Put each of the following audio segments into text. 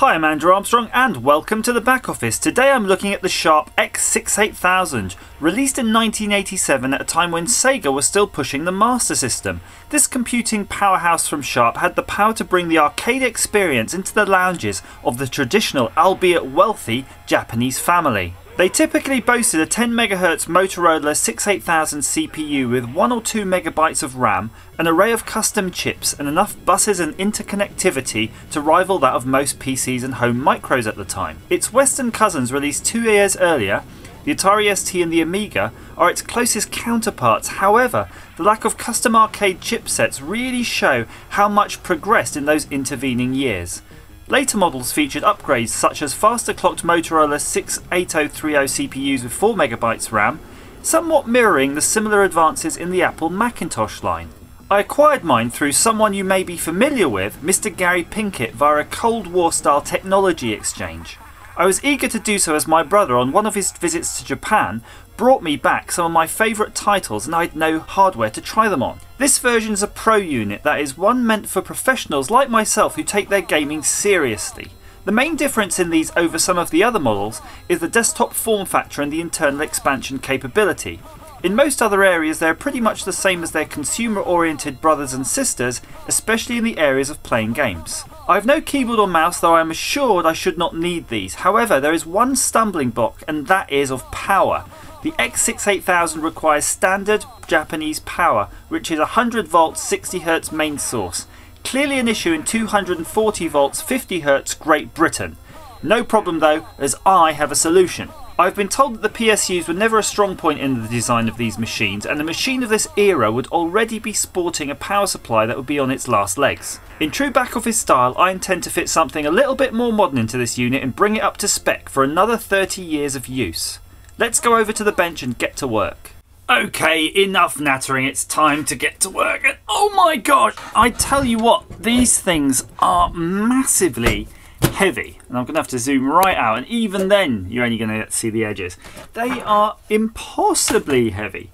Hi, I'm Andrew Armstrong and welcome to the back office. Today I'm looking at the Sharp x68000, released in 1987 at a time when Sega was still pushing the Master System. This computing powerhouse from Sharp had the power to bring the arcade experience into the lounges of the traditional, albeit wealthy, Japanese family. They typically boasted a 10 MHz Motorola 68000 CPU with 1 or 2 MB of RAM, an array of custom chips and enough buses and interconnectivity to rival that of most PCs and home micros at the time. Its Western cousins, released 2 years earlier, the Atari ST and the Amiga, are its closest counterparts. However, the lack of custom arcade chipsets really show how much progressed in those intervening years. Later models featured upgrades such as faster clocked Motorola 68030 CPUs with 4 MB RAM, somewhat mirroring the similar advances in the Apple Macintosh line. I acquired mine through someone you may be familiar with, Mr. Gary Pinkett, via a Cold War style technology exchange. I was eager to do so as my brother, on one of his visits to Japan, brought me back some of my favourite titles and I had no hardware to try them on. This version is a Pro unit, that is, one meant for professionals like myself who take their gaming seriously. The main difference in these over some of the other models is the desktop form factor and the internal expansion capability. In most other areas they are pretty much the same as their consumer oriented brothers and sisters, especially in the areas of playing games. I have no keyboard or mouse, though I am assured I should not need these. However, there is one stumbling block, and that is of power. The x68000 requires standard Japanese power, which is 100 volts 60 Hz main source. Clearly an issue in 240 volts 50 Hz Great Britain. No problem though, as I have a solution. I've been told that the PSUs were never a strong point in the design of these machines, and a machine of this era would already be sporting a power supply that would be on its last legs. In true back office style, I intend to fit something a little bit more modern into this unit and bring it up to spec for another 30 years of use. Let's go over to the bench and get to work. Okay, enough nattering, it's time to get to work. And oh my god, I tell you what, these things are massively heavy, and I'm going to have to zoom right out, and even then you're only going to see the edges. They are impossibly heavy.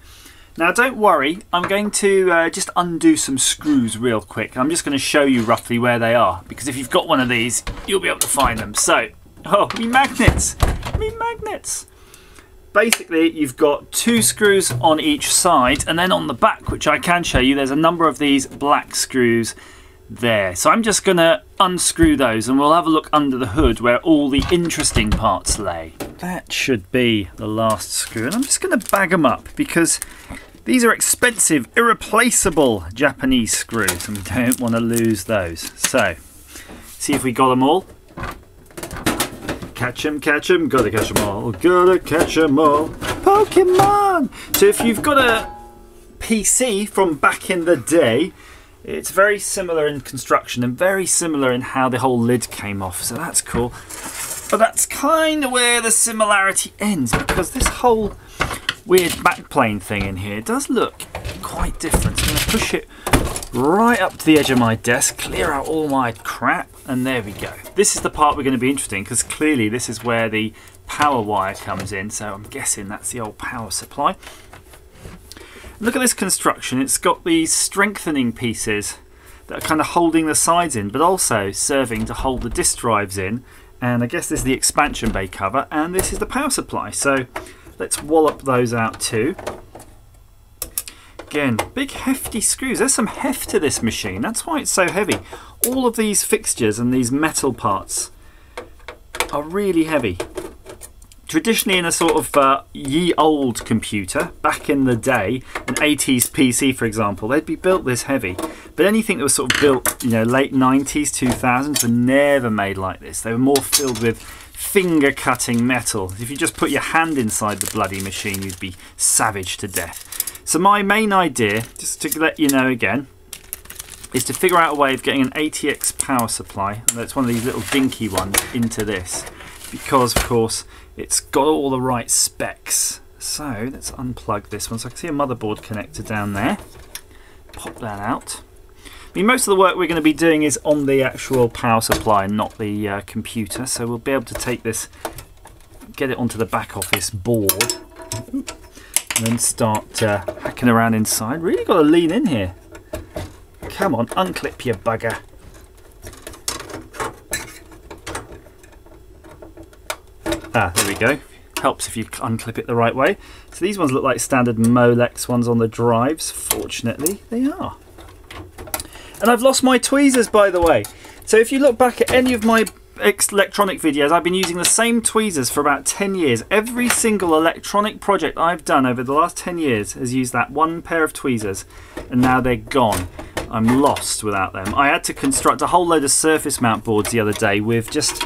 Now don't worry, I'm going to just undo some screws real quick. I'm just going to show you roughly where they are, because if you've got one of these you'll be able to find them. So, oh, me magnets! Basically you've got 2 screws on each side, and then on the back, which I can show you, there's a number of these black screws there. So I'm just going to unscrew those and we'll have a look under the hood where all the interesting parts lay. That should be the last screw, and I'm just going to bag them up because these are expensive, irreplaceable Japanese screws and we don't want to lose those. So, see if we got them all. Catch 'em, gotta catch 'em all, gotta catch 'em all. Pokemon! So if you've got a PC from back in the day, it's very similar in construction and very similar in how the whole lid came off, so that's cool. But that's kind of where the similarity ends, because this whole weird backplane thing in here does look quite different. So I'm going to push it right up to the edge of my desk, clear out all my crap, and there we go. This is the part we're going to be interested in, because clearly this is where the power wire comes in, so I'm guessing that's the old power supply. Look at this construction. It's got these strengthening pieces that are kind of holding the sides in, but also serving to hold the disk drives in. And I guess this is the expansion bay cover, and this is the power supply. So let's wallop those out too. Again, big hefty screws. There's some heft to this machine. That's why it's so heavy. All of these fixtures and these metal parts are really heavy. Traditionally in a sort of ye old computer, back in the day, an ATX PC for example, they'd be built this heavy. But anything that was sort of built, you know, late 90s, 2000s were never made like this. They were more filled with finger cutting metal. If you just put your hand inside the bloody machine, you'd be savage to death. So my main idea, just to let you know again, is to figure out a way of getting an ATX power supply, that's one of these little dinky ones, into this. Because of course it's got all the right specs. So let's unplug this one. So I can see a motherboard connector down there. Pop that out. I mean, most of the work we're going to be doing is on the actual power supply and not the computer. So we'll be able to take this, get it onto the back office board, and then start hacking around inside. Really got to lean in here. Come on, unclip your bugger. there we go. Helps if you unclip it the right way. So these ones look like standard Molex ones on the drives. Fortunately, they are. And I've lost my tweezers, by the way. So if you look back at any of my electronic videos, I've been using the same tweezers for about 10 years. Every single electronic project I've done over the last 10 years has used that one pair of tweezers, and now they're gone. I'm lost without them. I had to construct a whole load of surface mount boards the other day with just,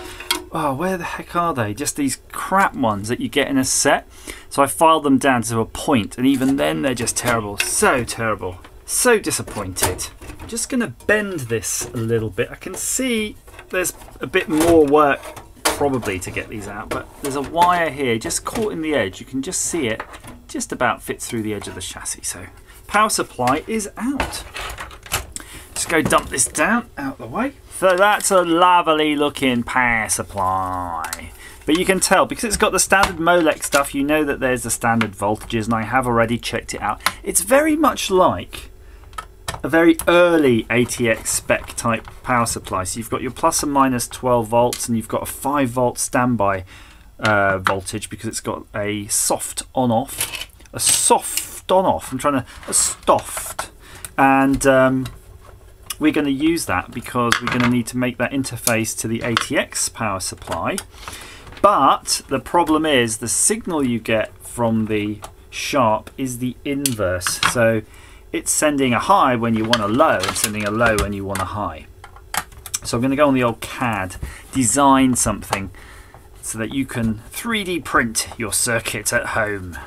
oh, where the heck are they? Just these crap ones that you get in a set. So I filed them down to a point, and even then they're just terrible. So terrible. So disappointed. I'm just going to bend this a little bit. I can see there's a bit more work probably to get these out, but there's a wire here just caught in the edge. You can just see it just about fits through the edge of the chassis. So power supply is out. Just go dump this down out the way. So that's a lovely looking power supply. But you can tell, because it's got the standard Molex stuff, you know that there's the standard voltages, and I have already checked it out. It's very much like a very early ATX spec type power supply. So you've got your plus and minus 12 volts, and you've got a 5 volt standby voltage, because it's got a soft on off. A soft on off. A soft. And we're going to use that because we're going to need to make that interface to the ATX power supply. But the problem is the signal you get from the Sharp is the inverse. So it's sending a high when you want a low and sending a low when you want a high. So I'm going to go on the old CAD, design something so that you can 3D print your circuit at home.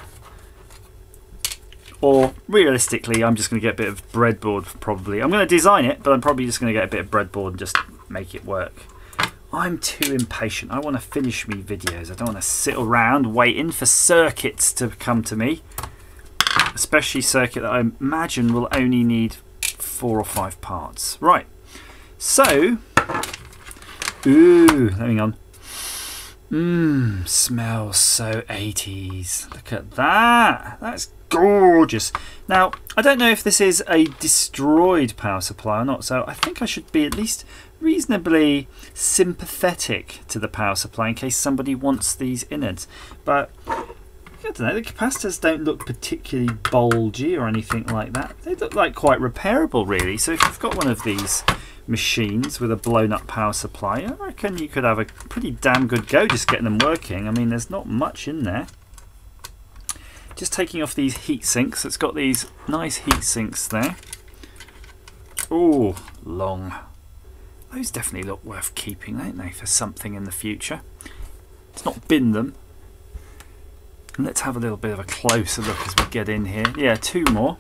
Or realistically, I'm just going to get a bit of breadboard probably. I'm going to design it, but I'm probably just going to get a bit of breadboard and just make it work. I'm too impatient. I want to finish me videos. I don't want to sit around waiting for circuits to come to me. Especially circuit that I imagine will only need 4 or 5 parts. Right. So, ooh, hang on. Smells so 80s. Look at that. That's gorgeous. Now, I don't know if this is a destroyed power supply or not, so I think I should be at least reasonably sympathetic to the power supply in case somebody wants these innards. But I don't know, the capacitors don't look particularly bulgy or anything like that. They look like quite repairable really. So if you've got one of these machines with a blown up power supply, I reckon you could have a pretty damn good go just getting them working. I mean, there's not much in there. Just taking off these heat sinks. It's got these nice heat sinks there. Oh, long. Those definitely look worth keeping, don't they, for something in the future. Let's not bin them. And let's have a little bit of a closer look as we get in here. Yeah, 2 more.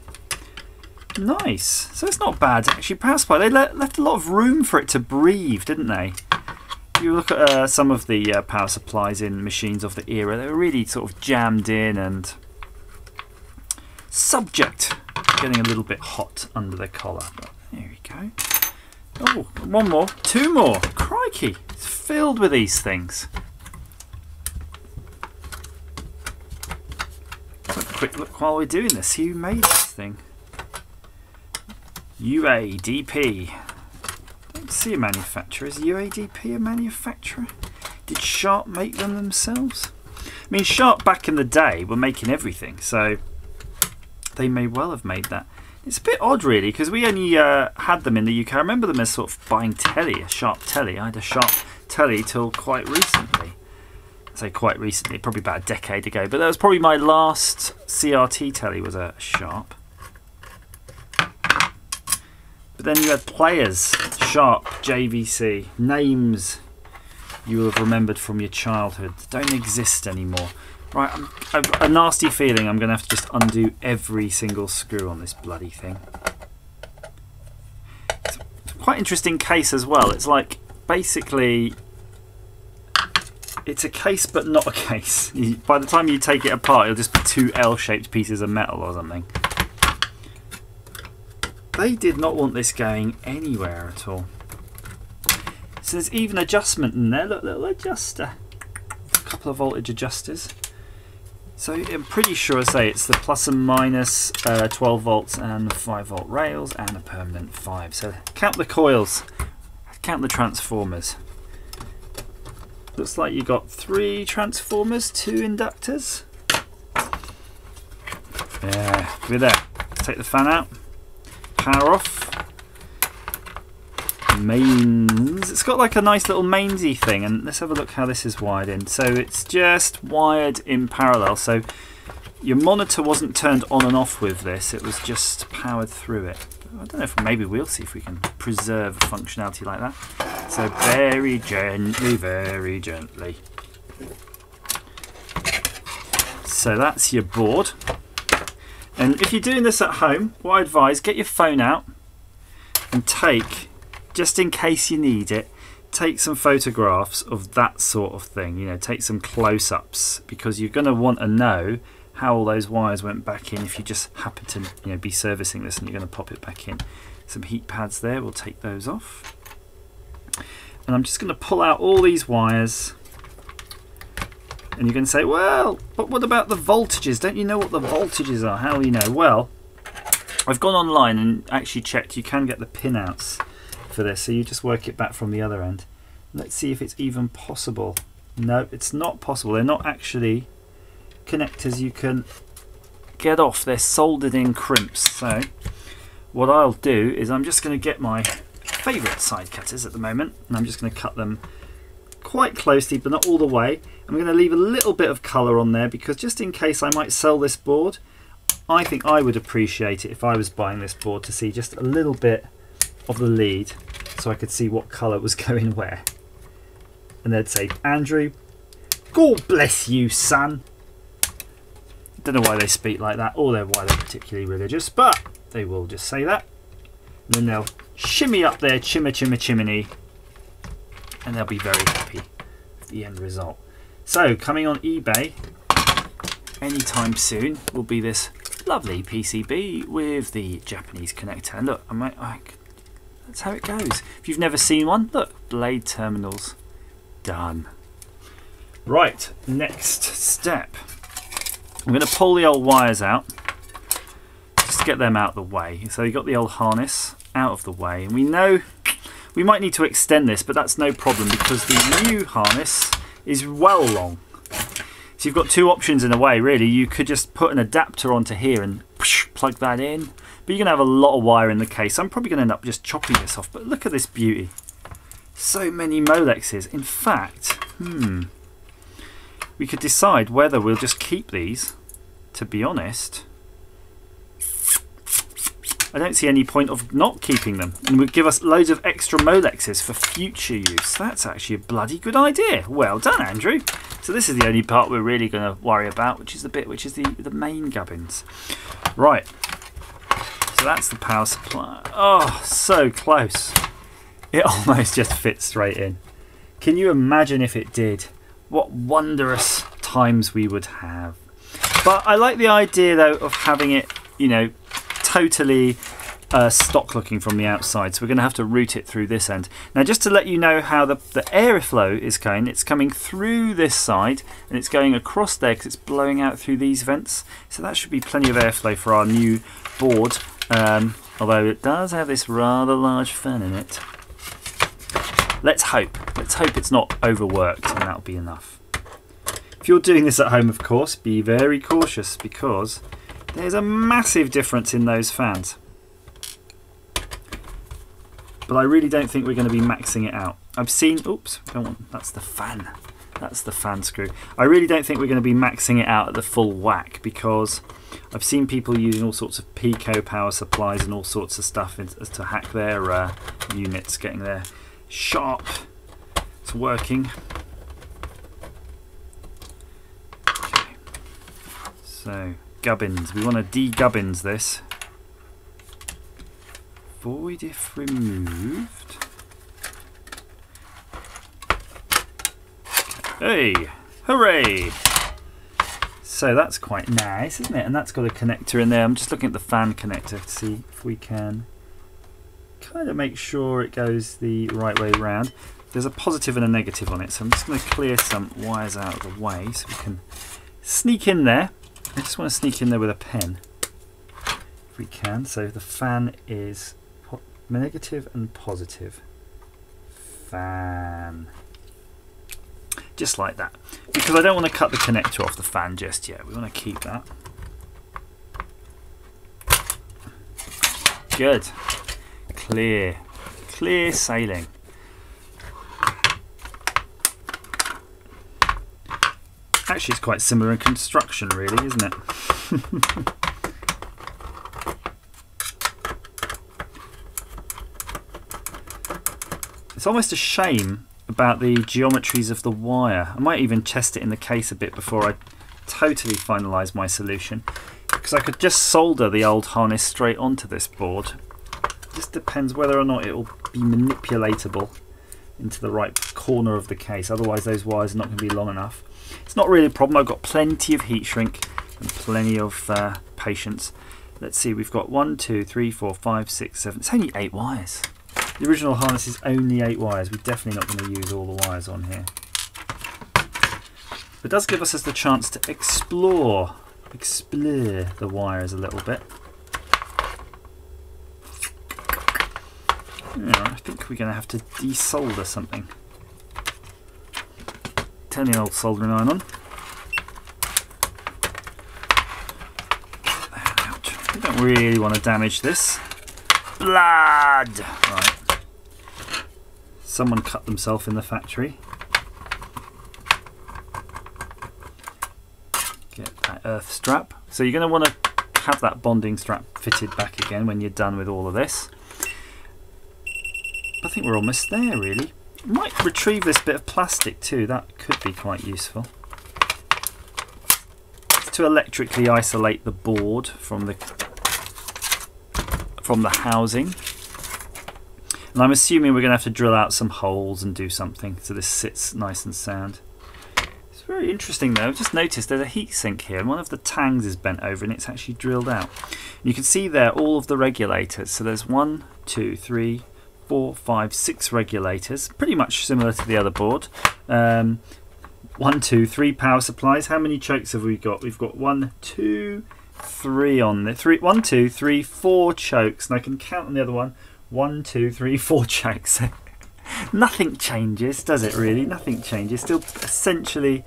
Nice. So it's not bad actually. Power supply, they left a lot of room for it to breathe, didn't they? If you look at some of the power supplies in machines of the era, they were really sort of jammed in and subject to getting a little bit hot under the collar. But there we go. Oh, 1 more, 2 more. Crikey, it's filled with these things. Have a quick look while we're doing this. Who made this thing? UADP. Don't see a manufacturer. Is UADP a manufacturer? Did Sharp make them themselves? I mean, Sharp back in the day were making everything, so they may well have made that. It's a bit odd really, because we only had them in the UK. I remember them as sort of buying telly, a Sharp telly. I had a Sharp telly till quite recently. I say quite recently, probably about a decade ago, but that was probably my last CRT telly was a Sharp. But then you had players, Sharp, JVC, names you will have remembered from your childhood don't exist anymore. Right, I've a nasty feeling I'm going to have to just undo every single screw on this bloody thing. It's a quite interesting case as well. It's like, basically, it's a case but not a case. By the time you take it apart, it'll just be 2 L-shaped pieces of metal or something. They did not want this going anywhere at all. So there's even adjustment in there. Look, little adjuster. A couple of voltage adjusters. So I'm pretty sure I say it's the plus and minus 12 volts and 5 volt rails and a permanent 5. So count the coils, count the transformers. Looks like you've got 3 transformers, 2 inductors. Yeah, we're there. Take the fan out. Power off. Mains. It's got like a nice little mainsy thing, and let's have a look how this is wired in. So it's just wired in parallel. So your monitor wasn't turned on and off with this, it was just powered through it. I don't know if maybe we'll see if we can preserve a functionality like that. So very gently, very gently. So that's your board. And if you're doing this at home, what I advise, get your phone out and take, just in case you need it, take some photographs of that sort of thing. You know, take some close-ups, because you're going to want to know how all those wires went back in if you just happen to, you know, be servicing this and you're going to pop it back in. Some heat pads there, we'll take those off. And I'm just going to pull out all these wires. And you're going to say, well, but what about the voltages? Don't you know what the voltages are? How do you know? Well, I've gone online and actually checked. You can get the pinouts for this, so you just work it back from the other end. Let's see if it's even possible. No, it's not possible. They're not actually connectors you can get off. They're soldered in crimps. So what I'll do is I'm just going to get my favourite side cutters at the moment, and I'm just going to cut them quite closely, but not all the way. I'm going to leave a little bit of colour on there, because just in case I might sell this board, I think I would appreciate it if I was buying this board to see just a little bit of the lead, so I could see what colour was going where. And they'd say, Andrew, God bless you, son. Don't know why they speak like that, or why they're particularly religious, but they will just say that. And then they'll shimmy up their chimney, and they'll be very happy with the end result. So coming on eBay anytime soon will be this lovely PCB with the Japanese connector. And look, that's how it goes. If you've never seen one, look, blade terminals, done. Right, next step. I'm going to pull the old wires out, just to get them out of the way. So you've got the old harness out of the way, and we know we might need to extend this, but that's no problem, because the new harness is well long. So you've got 2 options in a way, really. You could just put an adapter onto here and plug that in, but you're going to have a lot of wire in the case. I'm probably going to end up just chopping this off, but look at this beauty. So many Molexes. In fact, we could decide whether we'll just keep these. To be honest, I don't see any point of not keeping them, and would give us loads of extra Molexes for future use. That's actually a bloody good idea. Well done, Andrew. So this is the only part we're really going to worry about, which is the bit which is the main gubbins. Right. So that's the power supply. Oh, so close. It almost just fits straight in. Can you imagine if it did? What wondrous times we would have. But I like the idea, though, of having it, you know, totally stock looking from the outside. So we're going to have to route it through this end. Now, just to let you know how the airflow is going, it's coming through this side and it's going across there because it's blowing out through these vents. So that should be plenty of airflow for our new board, although it does have this rather large fan in it. Let's hope it's not overworked, and that'll be enough. If you're doing this at home, of course, be very cautious, because there's a massive difference in those fans. But I really don't think we're going to be maxing it out. I've seen, oops, don't want, that's the fan. That's the fan screw. I really don't think we're going to be maxing it out at the full whack, because I've seen people using all sorts of pico power supplies and all sorts of stuff to hack their units, getting their sharp. It's working. Okay. So gubbins. We want to de-gubbins this. Void if removed. Hey! Hooray! So that's quite nice, isn't it? And that's got a connector in there. I'm just looking at the fan connector to see if we can kind of make sure it goes the right way round. There's a positive and a negative on it, so I'm just going to clear some wires out of the way so we can sneak in there. I just want to sneak in there with a pen if we can. So the fan is negative and positive. Fan. just like that, because I don't want to cut the connector off the fan just yet. We want to keep that. Good. Clear. Clear sailing. Actually, it's quite similar in construction, really, isn't it? It's almost a shame about the geometries of the wire. I might even test it in the case a bit before I totally finalise my solution, because I could just solder the old harness straight onto this board. It just depends whether or not it will be manipulatable into the right corner of the case, otherwise those wires are not going to be long enough. It's not really a problem. I've got plenty of heat shrink and plenty of patience. Let's see, we've got 1, 2, 3, 4, 5, 6, 7. It's only 8 wires. The original harness is only 8 wires. We're definitely not going to use all the wires on here. It does give us the chance to explore the wires a little bit. Yeah, I think we're going to have to desolder something. Turn the old soldering iron on. Ouch. We don't really want to damage this. Blood! Right. Someone cut themselves in the factory. Get that earth strap. So you're going to want to have that bonding strap fitted back again when you're done with all of this. I think we're almost there, really. Might retrieve this bit of plastic too. That could be quite useful. It's to electrically isolate the board from the housing. And I'm assuming we're going to have to drill out some holes and do something so this sits nice and sound. It's very interesting though. I've just noticed there's a heat sink here and one of the tangs is bent over and it's actually drilled out. And you can see there all of the regulators. So there's 1, 2, 3, 4, 5, 6 regulators, pretty much similar to the other board. 1, 2, 3 power supplies. How many chokes have we got? We've got 1, 2, 3 on there. 1, 2, 3, 4 chokes, and I can count on the other one. 1, 2, 3, 4 chokes. Nothing changes, does it really? Nothing changes. Still essentially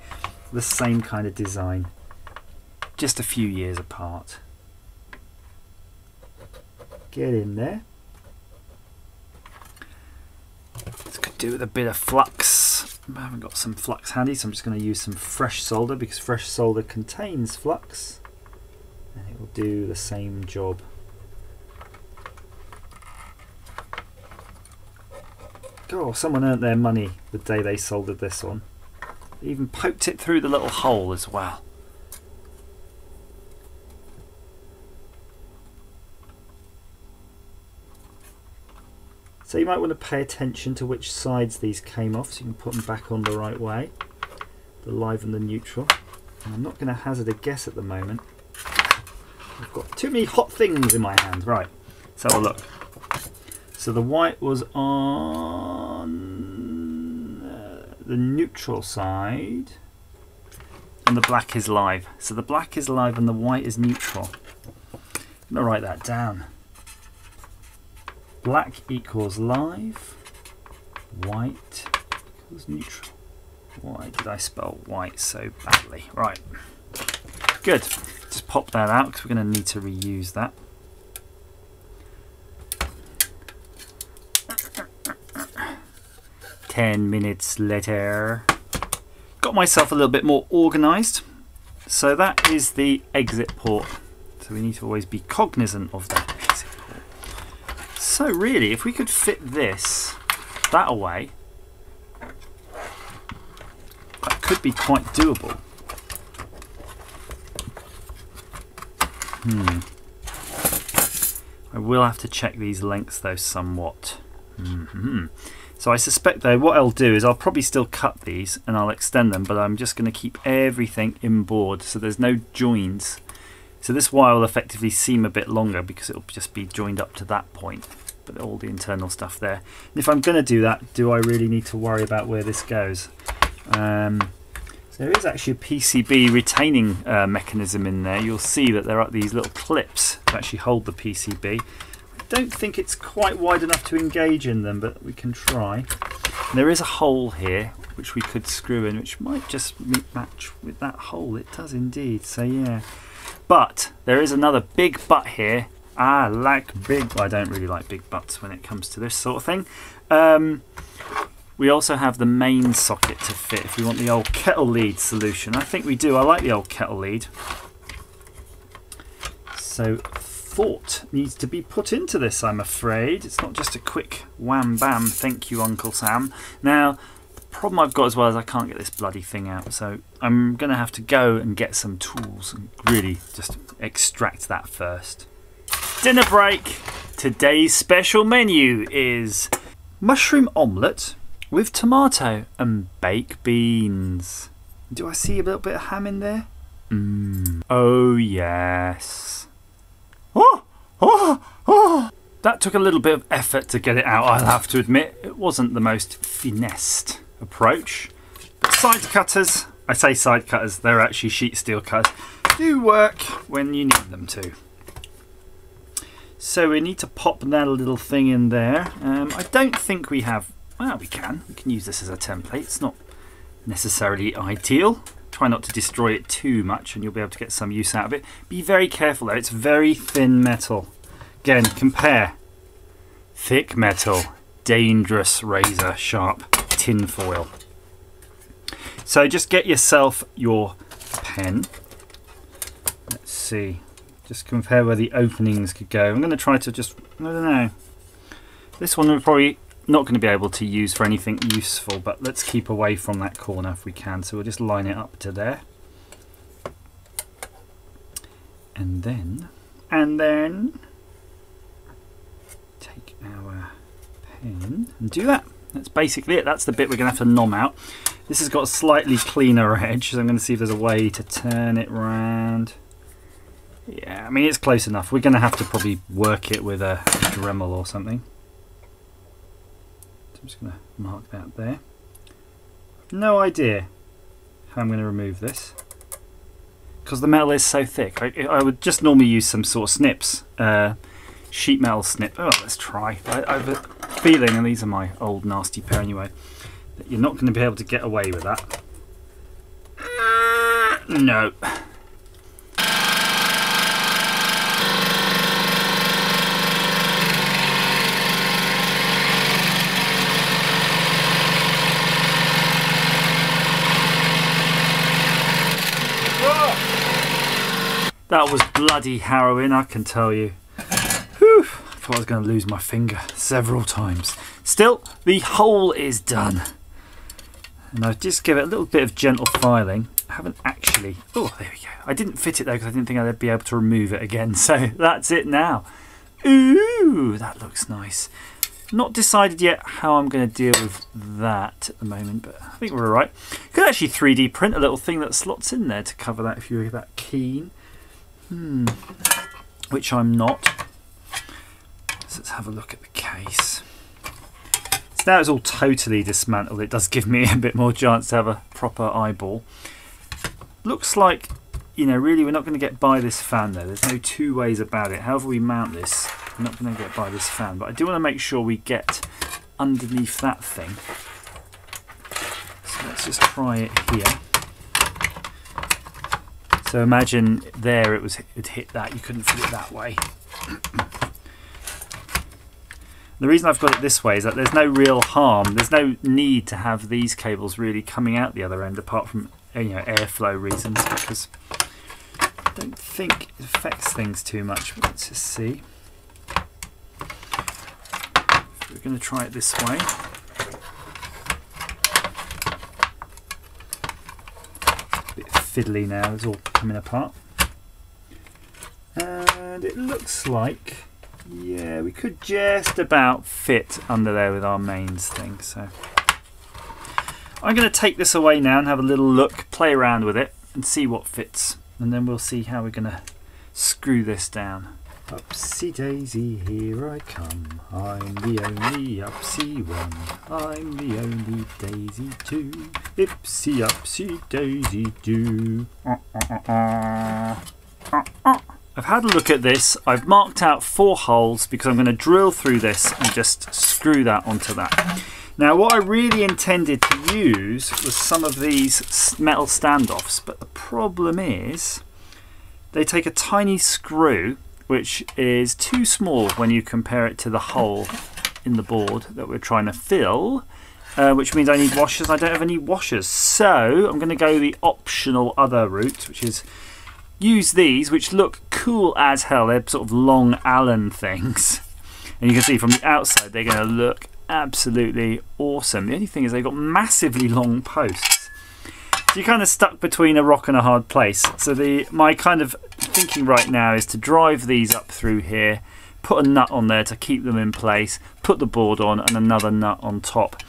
the same kind of design, just a few years apart. Get in there. This could do with a bit of flux. I haven't got some flux handy, so I'm just going to use some fresh solder because fresh solder contains flux and it will do the same job. Oh, someone earned their money the day they soldered this on. They even poked it through the little hole as well. So you might want to pay attention to which sides these came off so you can put them back on the right way, the live and the neutral. And I'm not going to hazard a guess at the moment. I've got too many hot things in my hand. Right, let's have a look. So the white was on the neutral side and the black is live. So the black is live and the white is neutral. I'm going to write that down. Black equals live, white equals neutral. Why did I spell white so badly? Right, good. Just pop that out because we're going to need to reuse that. Ten minutes later. Got myself a little bit more organised. So that is the exit port. So we need to always be cognizant of that exit port. So really, if we could fit this that away, that could be quite doable. I will have to check these lengths though somewhat. So I suspect though what I'll do is I'll probably still cut these and I'll extend them, but I'm just going to keep everything inboard so there's no joins. So this wire will effectively seem a bit longer because it'll just be joined up to that point, but all the internal stuff there. And if I'm going to do that, do I really need to worry about where this goes? So there is actually a PCB retaining mechanism in there. You'll see that there are these little clips to actually hold the PCB. I don't think it's quite wide enough to engage in them, but we can try. And there is a hole here which we could screw in, which might just match with that hole. It does indeed, so yeah. But there is another big but here. I like big, well, I don't really like big butts when it comes to this sort of thing. We also have the main socket to fit if we want the old kettle lead solution. I think we do. I like the old kettle lead. So thought needs to be put into this, I'm afraid. It's not just a quick wham bam, thank you Uncle Sam. Now, the problem I've got as well is I can't get this bloody thing out, so I'm going to have to go and get some tools and really just extract that first. Dinner break! Today's special menu is mushroom omelette with tomato and baked beans. Do I see a little bit of ham in there? Oh yes. Oh, oh, oh. That took a little bit of effort to get it out, I'll have to admit. It wasn't the most finessed approach. But side cutters, I say side cutters, they're actually sheet steel cutters, do work when you need them to. So we need to pop that little thing in there. I don't think we have, well, we can use this as a template. It's not necessarily ideal. Try not to destroy it too much and you'll be able to get some use out of it. Be very careful though, it's very thin metal. Again, compare. Thick metal, dangerous razor sharp tin foil. So just get yourself your pen. Let's see. Just compare where the openings could go. I'm going to try to just, I don't know. This one we're probably not going to be able to use for anything useful, but let's keep away from that corner if we can. So we'll just line it up to there. And then take our pen and do that. That's basically it. That's the bit we're going to have to nom out. This has got a slightly cleaner edge, so I'm going to see if there's a way to turn it round. Yeah, I mean, it's close enough. We're going to have to probably work it with a Dremel or something. So I'm just going to mark that there. No idea how I'm going to remove this, because the metal is so thick. I would just normally use some sort of snips. Sheet metal snip. Oh, let's try. I have a feeling, and these are my old nasty pair anyway, that you're not going to be able to get away with that. No. That was bloody harrowing, I can tell you. Whew, I thought I was going to lose my finger several times. Still, the hole is done. And I'll just give it a little bit of gentle filing. I haven't actually... Oh, there we go. I didn't fit it though because I didn't think I'd be able to remove it again. So that's it now. Ooh, that looks nice. Not decided yet how I'm going to deal with that at the moment, but I think we're alright. Could actually 3D print a little thing that slots in there to cover that if you're that keen. Which I'm not. So let's have a look at the case. So now it's all totally dismantled. It does give me a bit more chance to have a proper eyeball. Looks like, you know, really we're not going to get by this fan though. There's no two ways about it. However we mount this, we're not going to get by this fan. But I do want to make sure we get underneath that thing. So let's just try it here. So imagine there it hit that, you couldn't fit it that way. The reason I've got it this way is that there's no real harm, there's no need to have these cables really coming out the other end apart from, you know, airflow reasons, because I don't think it affects things too much. But let's just see. We're going to try it this way. Fiddly now, it's all coming apart, and it looks like, yeah, we could just about fit under there with our mains thing. So I'm going to take this away now and have a little look, play around with it and see what fits, and then we'll see how we're going to screw this down. Upsy daisy, here I come. I'm the only upsy one. I'm the only daisy too. Ipsy upsy daisy do. I've had a look at this. I've marked out 4 holes because I'm going to drill through this and just screw that onto that. Now what I really intended to use was some of these metal standoffs, but the problem is they take a tiny screw which is too small when you compare it to the hole in the board that we're trying to fill, which means I need washers. I don't have any washers, so I'm going to go the optional other route, which is use these, which look cool as hell. They're sort of long Allen things, and you can see from the outside they're going to look absolutely awesome. The only thing is they've got massively long posts, so you're kind of stuck between a rock and a hard place. So my kind of thinking right now is to drive these up through here, put a nut on there to keep them in place, put the board on, and another nut on top.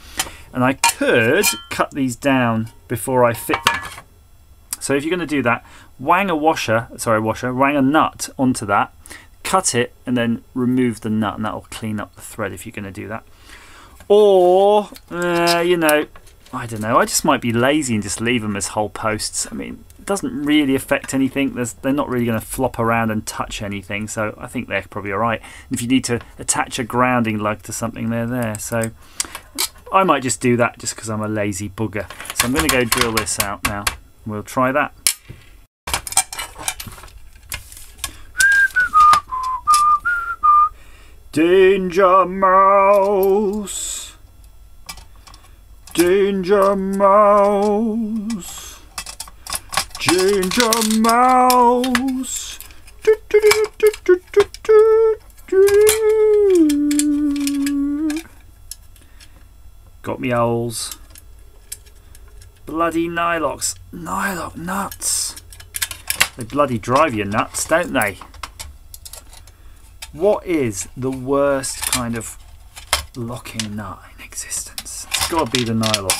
And I could cut these down before I fit them. So if you're going to do that, wang a nut onto that, cut it, and then remove the nut, and that'll clean up the thread if you're going to do that. Or, you know, I don't know, I just might be lazy and just leave them as whole posts. I mean, it doesn't really affect anything. They're not really going to flop around and touch anything, so I think they're probably alright. If you need to attach a grounding lug to something, they're there. So I might just do that just because I'm a lazy bugger. So I'm going to go drill this out now. We'll try that. Danger mouse! Danger mouse! Danger mouse! Do, do, do, do, do, do, do, do. Got me owls. Bloody nylock nuts. They bloody drive you nuts, don't they? What is the worst kind of locking nut in existence? It's got to be the nylock.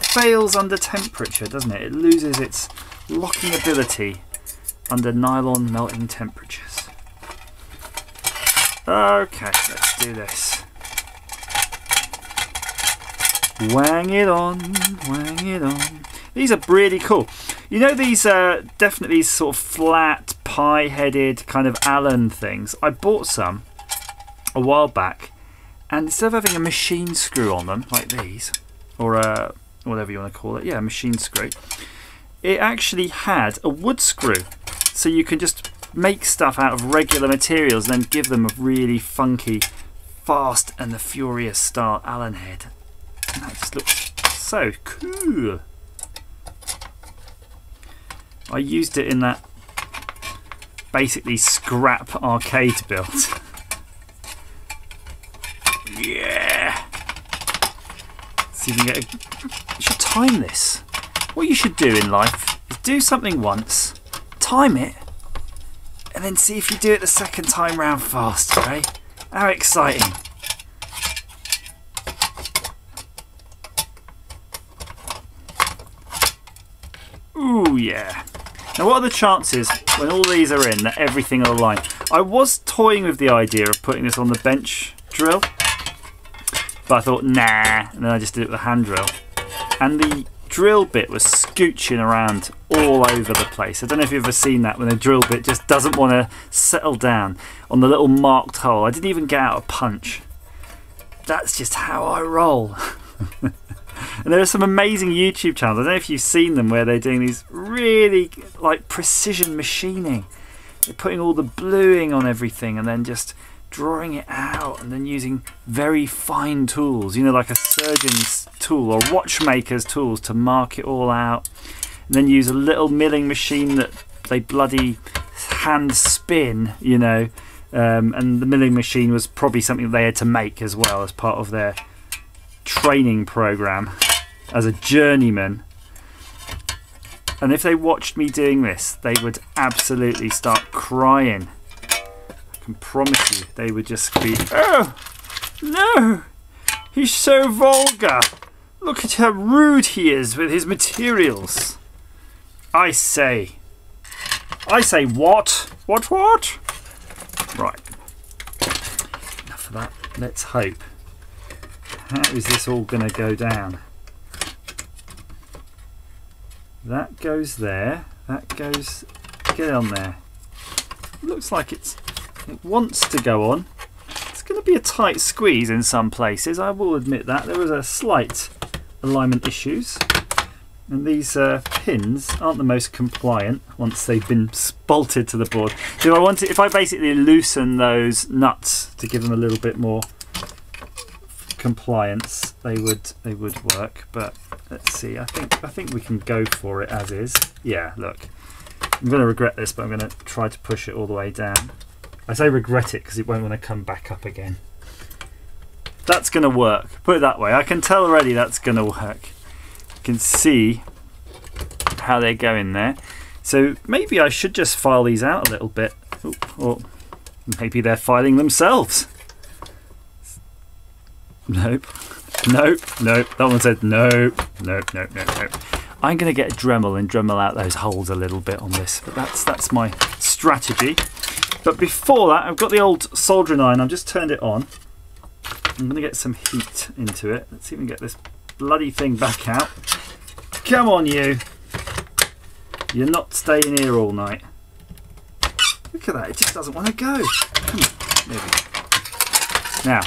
Fails under temperature, doesn't it? It loses its locking ability under nylon melting temperatures. Okay, let's do this. Wang it on, wang it on. These are really cool. You know, these are definitely sort of flat, pie-headed kind of Allen things. I bought some a while back, and instead of having a machine screw on them, like these, or a, whatever you want to call it, yeah, a machine screw, it actually had a wood screw. So you can just make stuff out of regular materials and then give them a really funky, Fast and the Furious style Allen head. And that just looks so cool. I used it in that basically scrap arcade build. Yeah. See if you can get you should time this. What you should do in life is do something once, time it, and then see if you do it the second time round fast, okay? How exciting. Ooh, yeah. Now what are the chances when all these are in that everything will align? I was toying with the idea of putting this on the bench drill, but I thought nah, and then I just did it with a hand drill. And the drill bit was scooching around all over the place. I don't know if you've ever seen that when the drill bit just doesn't want to settle down on the little marked hole. I didn't even get out a punch. That's just how I roll. And there are some amazing YouTube channels, I don't know if you've seen them, where they're doing these really like precision machining. They're putting all the bluing on everything and then just drawing it out and then using very fine tools, you know, like a surgeon's tool or watchmaker's tools to mark it all out, and then use a little milling machine that they bloody hand spin, you know, and the milling machine was probably something they had to make as well as part of their training program as a journeyman. And if they watched me doing this, they would absolutely start crying. I can promise you, they would just be, oh no, he's so vulgar, look at how rude he is with his materials. I say what? Right, enough of that. Let's hope. How is this all going to go down? That goes there. That goes. Get on there. Looks like it wants to go on. It's it's going to be a tight squeeze in some places. I will admit that. There was a slight alignment issues. And these pins aren't the most compliant once they've been bolted to the board. So if I basically loosen those nuts to give them a little bit more compliance, they would work. But let's see. I think we can go for it as is. Yeah, look. I'm going to regret this, but I'm going to try to push it all the way down. I say regret it because it won't want to come back up again. That's going to work. Put it that way. I can tell already that's going to work. You can see how they're going there. So maybe I should just file these out a little bit. Ooh, or maybe they're filing themselves. Nope. Nope. Nope. That one said nope. Nope. Nope. Nope. Nope. I'm going to get a Dremel and Dremel out those holes a little bit on this. But that's my strategy. But before that, I've got the old soldering iron. I've just turned it on. I'm going to get some heat into it. Let's see if we can get this bloody thing back out. Come on, you. You're not staying here all night. Look at that. It just doesn't want to go. Come on. There we go. Now,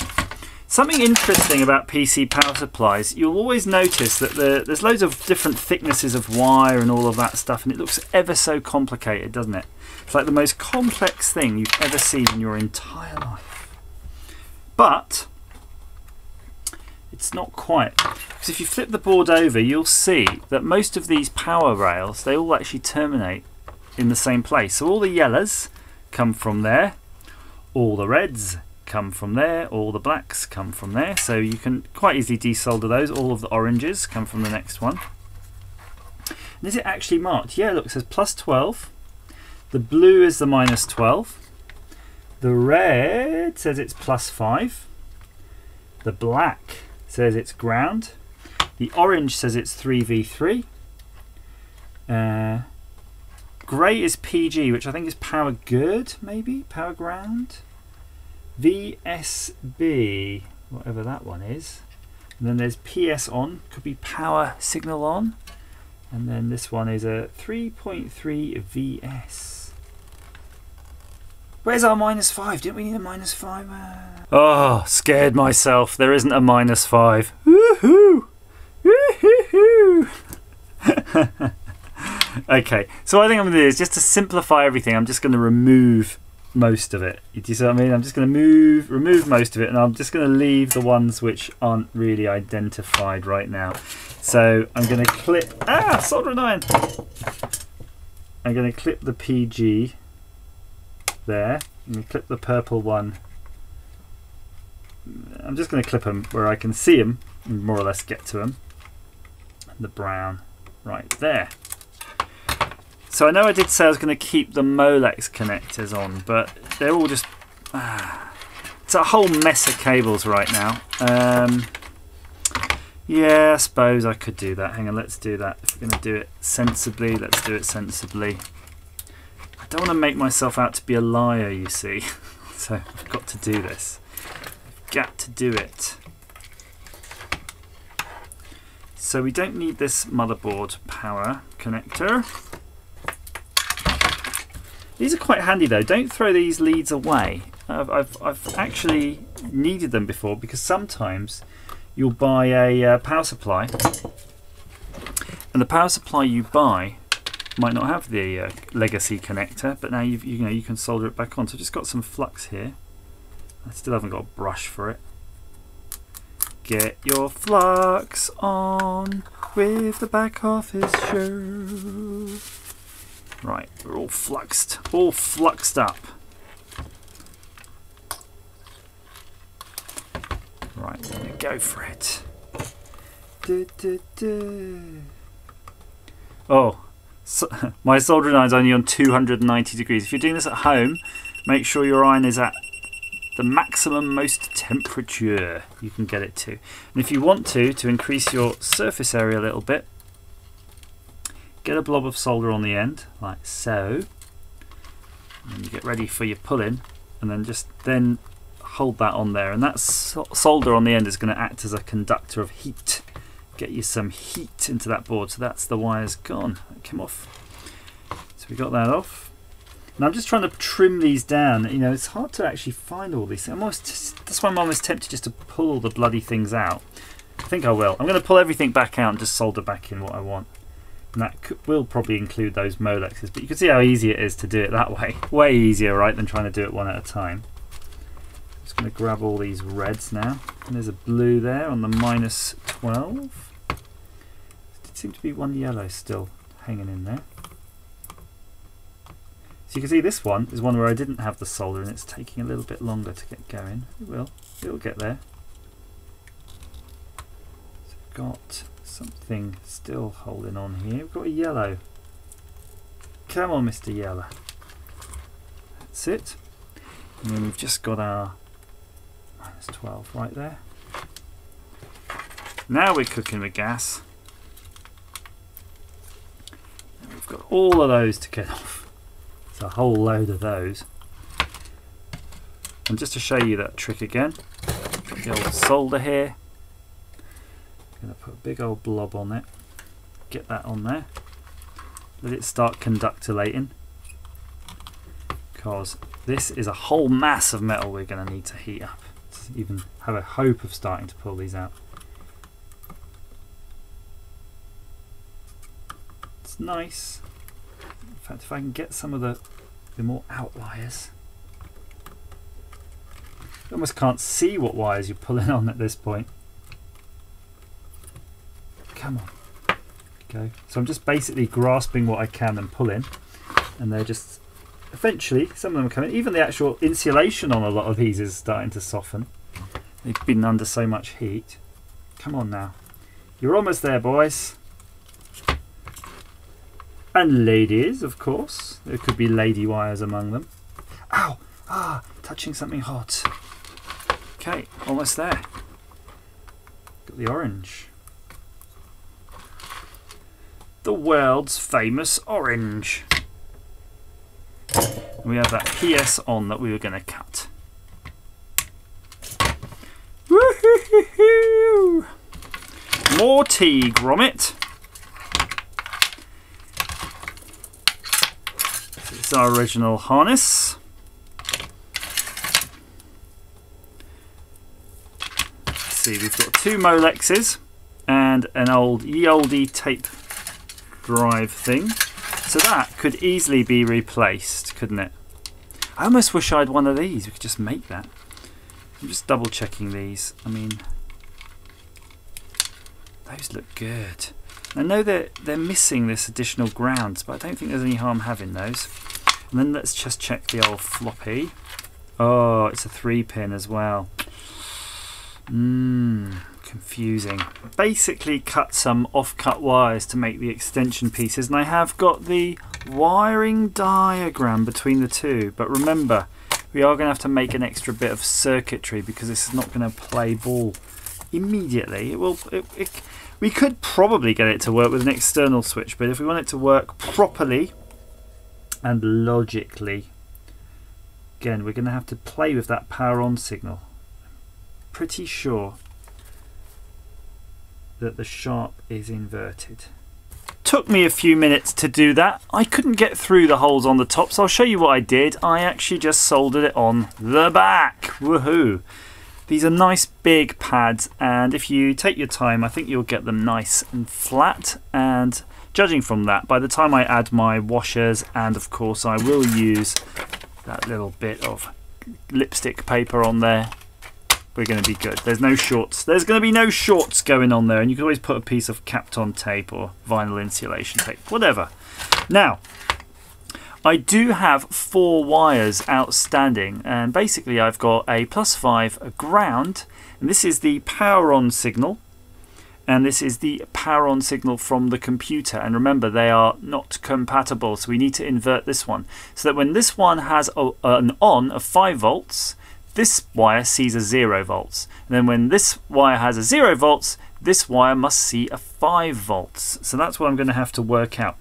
something interesting about PC power supplies, you'll always notice that there's loads of different thicknesses of wire and all of that stuff, and it looks ever so complicated, doesn't it? It's like the most complex thing you've ever seen in your entire life. But it's not quite. Because if you flip the board over, you'll see that most of these power rails, they all actually terminate in the same place. So all the yellows come from there, all the reds come from there, all the blacks come from there. So you can quite easily desolder those. All of the oranges come from the next one. And is it actually marked? Yeah, look, it says plus 12. The blue is the minus 12. The red says it's plus 5. The black says it's ground. The orange says it's 3v3. Grey is PG, which I think is power good, maybe? Power ground? VSB, whatever that one is. And then there's PS on, could be power signal on. And then this one is a 3.3 VS. Where's our minus 5? Didn't we need a minus 5? Oh, scared myself. There isn't a minus 5. Woohoo! Woohoo! Okay, so what I think I'm going to do is just to simplify everything, I'm just going to remove most of it. Do you see what I mean? I'm just going to remove most of it, and I'm just going to leave the ones which aren't really identified right now. So I'm going to clip, soldering iron. I'm going to clip the PG there. I'm going to clip the purple one. I'm just going to clip them where I can see them and more or less get to them. And the brown right there. So I know I did say I was going to keep the Molex connectors on, but they're all just... it's a whole mess of cables right now. Yeah, I suppose I could do that. Hang on, let's do that. If we're going to do it sensibly, let's do it sensibly. I don't want to make myself out to be a liar, you see. So I've got to do this. I've got to do it. So we don't need this motherboard power connector. These are quite handy though. Don't throw these leads away. I've actually needed them before, because sometimes you'll buy a power supply, and the power supply you buy might not have the legacy connector, but now you can solder it back on. So I've just got some flux here. I still haven't got a brush for it. Get your flux on with the back office show. Right, we're all fluxed up. Right, go for it. Oh, so, my soldering iron's only on 290 degrees. If you're doing this at home, make sure your iron is at the maximum most temperature you can get it to. And if you want to increase your surface area a little bit, get a blob of solder on the end, like so. And you get ready for your pull-in, and then hold that on there. And that solder on the end is going to act as a conductor of heat. Get you some heat into that board. So that's the wires gone. That came off. So we got that off. And I'm just trying to trim these down. You know, it's hard to actually find all these things. That's why I'm almost tempted just to pull all the bloody things out. I think I will. I'm going to pull everything back out and just solder back in what I want. And that will probably include those Molexes. But you can see how easy it is to do it that way. Way easier, right, than trying to do it one at a time. Just going to grab all these reds now. And there's a blue there on the -12. There seems to be one yellow still hanging in there. So you can see this one is one where I didn't have the solder and it's taking a little bit longer to get going. It'll get there. So we've got something still holding on here. We've got a yellow. Come on, Mr. Yellow. That's it. And then we've just got our -12 right there. Now we're cooking with gas. And we've got all of those to get off. It's a whole load of those. And just to show you that trick again, got the old solder here. I'm going to put a big old blob on it. Get that on there. Let it start conductilating. Because this is a whole mass of metal we're going to need to heat up to even have a hope of starting to pull these out. It's nice. In fact, if I can get some of the more outliers. You almost can't see what wires you're pulling on at this point. Come on. Okay. So I'm just basically grasping what I can and pulling. And they're just, eventually, some of them are coming. Even the actual insulation on a lot of these is starting to soften. They've been under so much heat. Come on now. You're almost there, boys. And ladies, of course. There could be lady wires among them. Ow! Ah! Touching something hot. Okay, almost there. Got the orange. The world's famous orange. And we have that PS on that we were going to cut. Woohoo! More tea, Gromit. It's our original harness. Let's see, we've got 2 Molexes and an old ye olde tape drive thing. So that could easily be replaced, couldn't it? I almost wish I had one of these. We could just make that. I'm just double checking these. I mean, those look good. I know they're missing this additional ground, but I don't think there's any harm having those. And then let's just check the old floppy. Oh, it's a 3-pin as well. Confusing. Basically cut some off-cut wires to make the extension pieces, and I have got the wiring diagram between the two. But remember, we are going to have to make an extra bit of circuitry because this is not going to play ball immediately. We could probably get it to work with an external switch, but if we want it to work properly and logically, again, we're going to have to play with that power on signal. Pretty sure that the sharp is inverted. Took me a few minutes to do that. I couldn't get through the holes on the top, so I'll show you what I did. I actually just soldered it on the back. Woohoo! These are nice big pads, and if you take your time, I think you'll get them nice and flat. And judging from that, by the time I add my washers, and of course I will use that little bit of lipstick paper on there, we're going to be good. There's no shorts. There's going to be no shorts going on there, and you can always put a piece of capped on tape or vinyl insulation tape, whatever. Now, I do have 4 wires outstanding, and basically I've got a +5, a ground, and this is the power on signal, and this is the power on signal from the computer. And remember, they are not compatible, so we need to invert this one so that when this one has an on of 5 volts, this wire sees a 0 volts, and then when this wire has a 0 volts, this wire must see a 5 volts. So that's what I'm going to have to work out.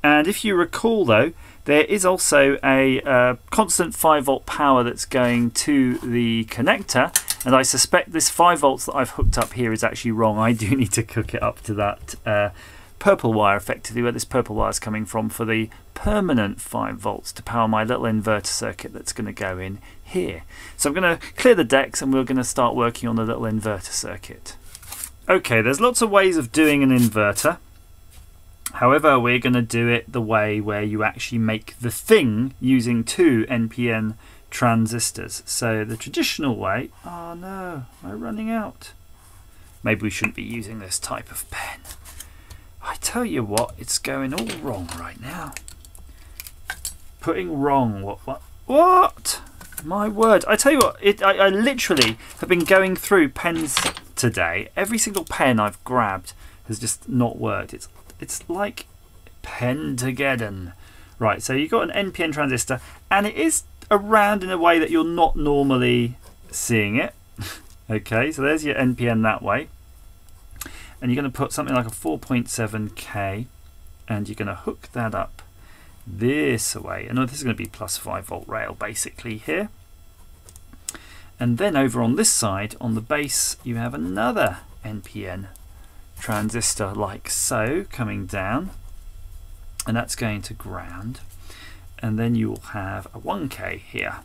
And if you recall though, there is also a constant 5 volt power that's going to the connector, and I suspect this 5 volts that I've hooked up here is actually wrong. I do need to hook it up to that purple wire, effectively where this purple wire is coming from for the permanent 5 volts to power my little inverter circuit that's going to go in here. So I'm going to clear the decks and we're going to start working on the little inverter circuit. Okay, there's lots of ways of doing an inverter. However, we're going to do it the way where you actually make the thing using 2 NPN transistors. So the traditional way, oh no, am I running out? Maybe we shouldn't be using this type of pen. I tell you what, it's going all wrong right now. Putting wrong, what? My word, I tell you what, I literally have been going through pens today. Every single pen I've grabbed has just not worked. It's like Pentageddon. Right, so you've got an NPN transistor and it is around in a way that you're not normally seeing it. Okay, so there's your NPN that way. And you're going to put something like a 4.7K and you're going to hook that up this way. And this is going to be plus 5 volt rail basically here. And then over on this side, on the base, you have another NPN transistor like so coming down. And that's going to ground. And then you will have a 1K here.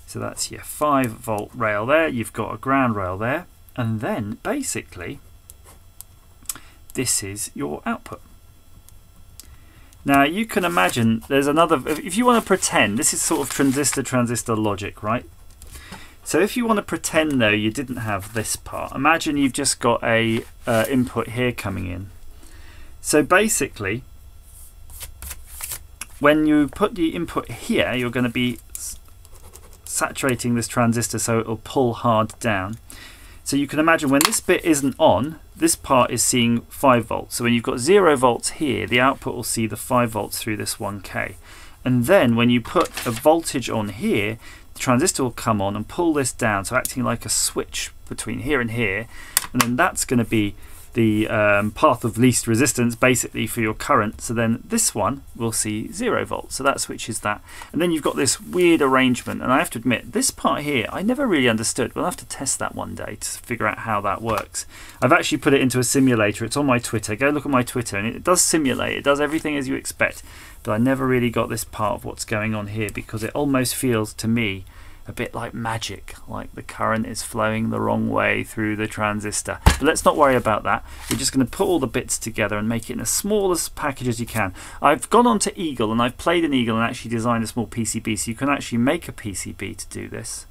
So that's your 5 volt rail there. You've got a ground rail there. And then basically, this is your output. Now you can imagine there's another, if you want to pretend, this is sort of transistor logic, right? So if you want to pretend though you didn't have this part, imagine you've just got a input here coming in. So basically, when you put the input here, you're going to be saturating this transistor so it'll pull hard down. So you can imagine when this bit isn't on, this part is seeing 5 volts. So when you've got 0 volts here, the output will see the 5 volts through this 1K. And then when you put a voltage on here, the transistor will come on and pull this down, so acting like a switch between here and here. And then that's going to be the path of least resistance basically for your current. So then this one will see 0 volts, so that switches that. And then you've got this weird arrangement, and I have to admit this part here I never really understood. We'll have to test that one day to figure out how that works. I've actually put it into a simulator. It's on my Twitter. Go look at my Twitter, and it does simulate. It does everything as you expect, but I never really got this part of what's going on here because it almost feels to me a bit like magic, like the current is flowing the wrong way through the transistor. But let's not worry about that. We're just going to put all the bits together and make it in as small as package as you can. I've gone on to Eagle and I've played in Eagle and actually designed a small PCB, so you can actually make a PCB to do this.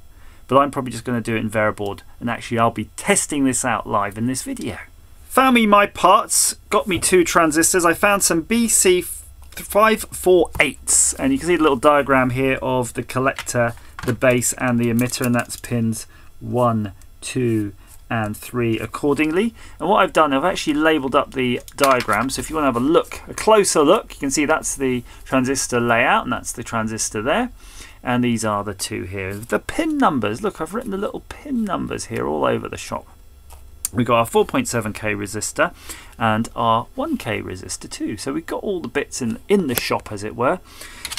But I'm probably just going to do it in Veriboard, and actually I'll be testing this out live in this video. Found me my parts, got me 2 transistors. I found some BC548s, and you can see the little diagram here of the collector, the base and the emitter, and that's pins 1, 2 and 3 accordingly. And what I've done, I've actually labelled up the diagram, so if you want to have a look, a closer look, you can see that's the transistor layout and that's the transistor there, and these are the 2 here. The pin numbers, look, I've written the little pin numbers here all over the shop. We've got our 4.7K resistor and our 1K resistor too. So we've got all the bits in the shop, as it were.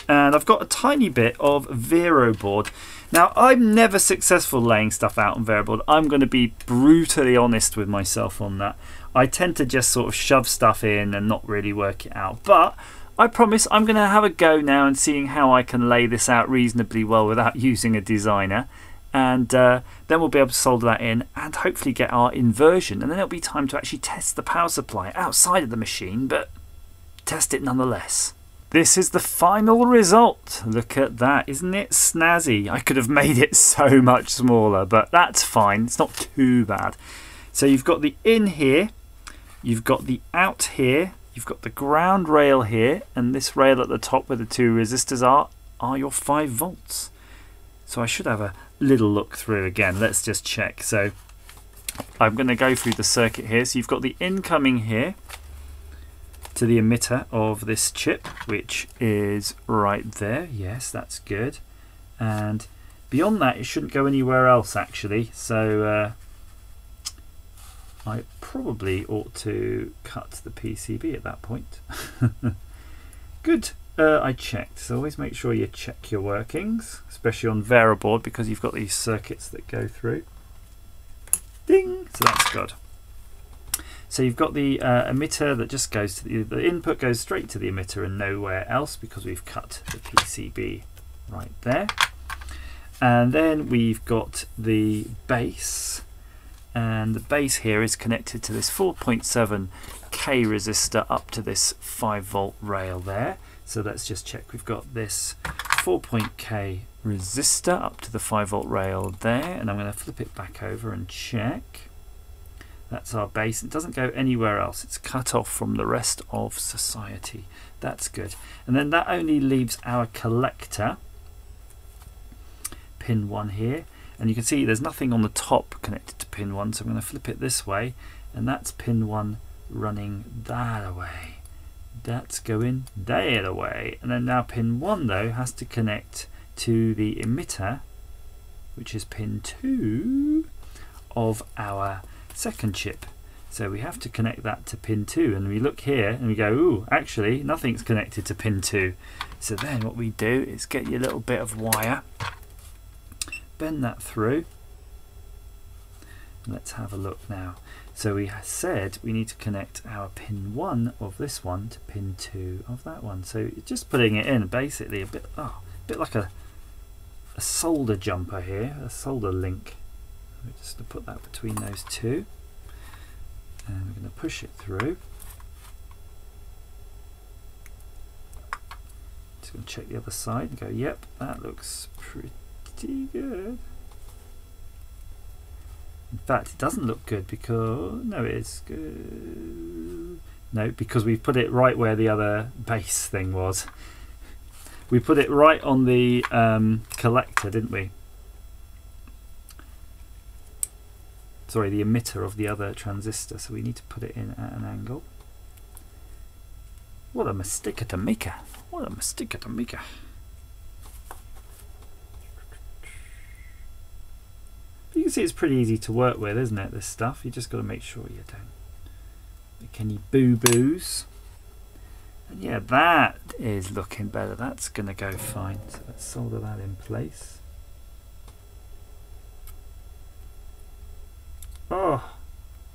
And I've got a tiny bit of Veriboard. Now, I'm never successful laying stuff out on Veriboard. I'm going to be brutally honest with myself on that. I tend to just sort of shove stuff in and not really work it out. But I promise I'm going to have a go now and seeing how I can lay this out reasonably well without using a designer. And then we'll be able to solder that in and hopefully get our inversion, and then it'll be time to actually test the power supply outside of the machine, but test it nonetheless. This is the final result. Look at that, isn't it snazzy? I could have made it so much smaller, but that's fine, it's not too bad. So you've got the in here, you've got the out here, you've got the ground rail here, and this rail at the top where the 2 resistors are your 5 volts. So I should have a little look through again. Let's just check. So I'm going to go through the circuit here. So you've got the incoming here to the emitter of this chip, which is right there. Yes, that's good. And beyond that, it shouldn't go anywhere else actually. So I probably ought to cut the PCB at that point. Good. I checked, so always make sure you check your workings, especially on Veriboard because you've got these circuits that go through. Ding! So that's good. So you've got the emitter that just goes to the input goes straight to the emitter and nowhere else because we've cut the PCB right there. And then we've got the base, and the base here is connected to this 4.7k resistor up to this 5-volt rail there. So let's just check. We've got this 4.k resistor up to the 5-volt rail there, and I'm going to flip it back over and check. That's our base. It doesn't go anywhere else. It's cut off from the rest of society. That's good. And then that only leaves our collector, pin 1 here. And you can see there's nothing on the top connected to pin 1, so I'm going to flip it this way, and that's pin 1 running that away. That's going that away. And then now pin 1 though has to connect to the emitter, which is pin 2 of our second chip. So we have to connect that to pin 2, and we look here and we go, ooh, actually nothing's connected to pin 2. So then what we do is get your little bit of wire, bend that through, and let's have a look now. So we said we need to connect our pin 1 of this one to pin 2 of that one. So just putting it in, basically a bit like a solder jumper here, a solder link. We're just going to put that between those two, and we're going to push it through. Just going to check the other side and go, yep, that looks pretty good. In fact, it doesn't look good because, no, it is good. No, because we've put it right where the other base thing was. We put it right on the collector, didn't we? Sorry, the emitter of the other transistor. So we need to put it in at an angle. What a mistake to make. What a mistake to make. You can see it's pretty easy to work with, isn't it, this stuff? You just got to make sure you don't make any boo-boos. And yeah, that is looking better. That's going to go fine. So let's solder that in place. Oh,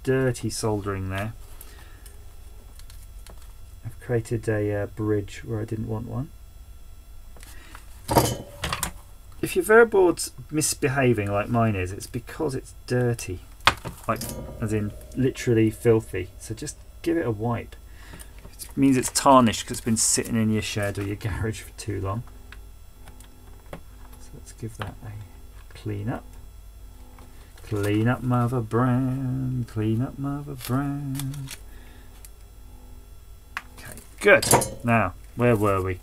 dirty soldering there. I've created a bridge where I didn't want one. If your VeriBoard's misbehaving like mine is, it's because it's dirty, like as in literally filthy. So just give it a wipe. It means it's tarnished because it's been sitting in your shed or your garage for too long. So let's give that a clean up. Clean up, mother brand. Clean up, mother brand. Okay, good. Now, where were we?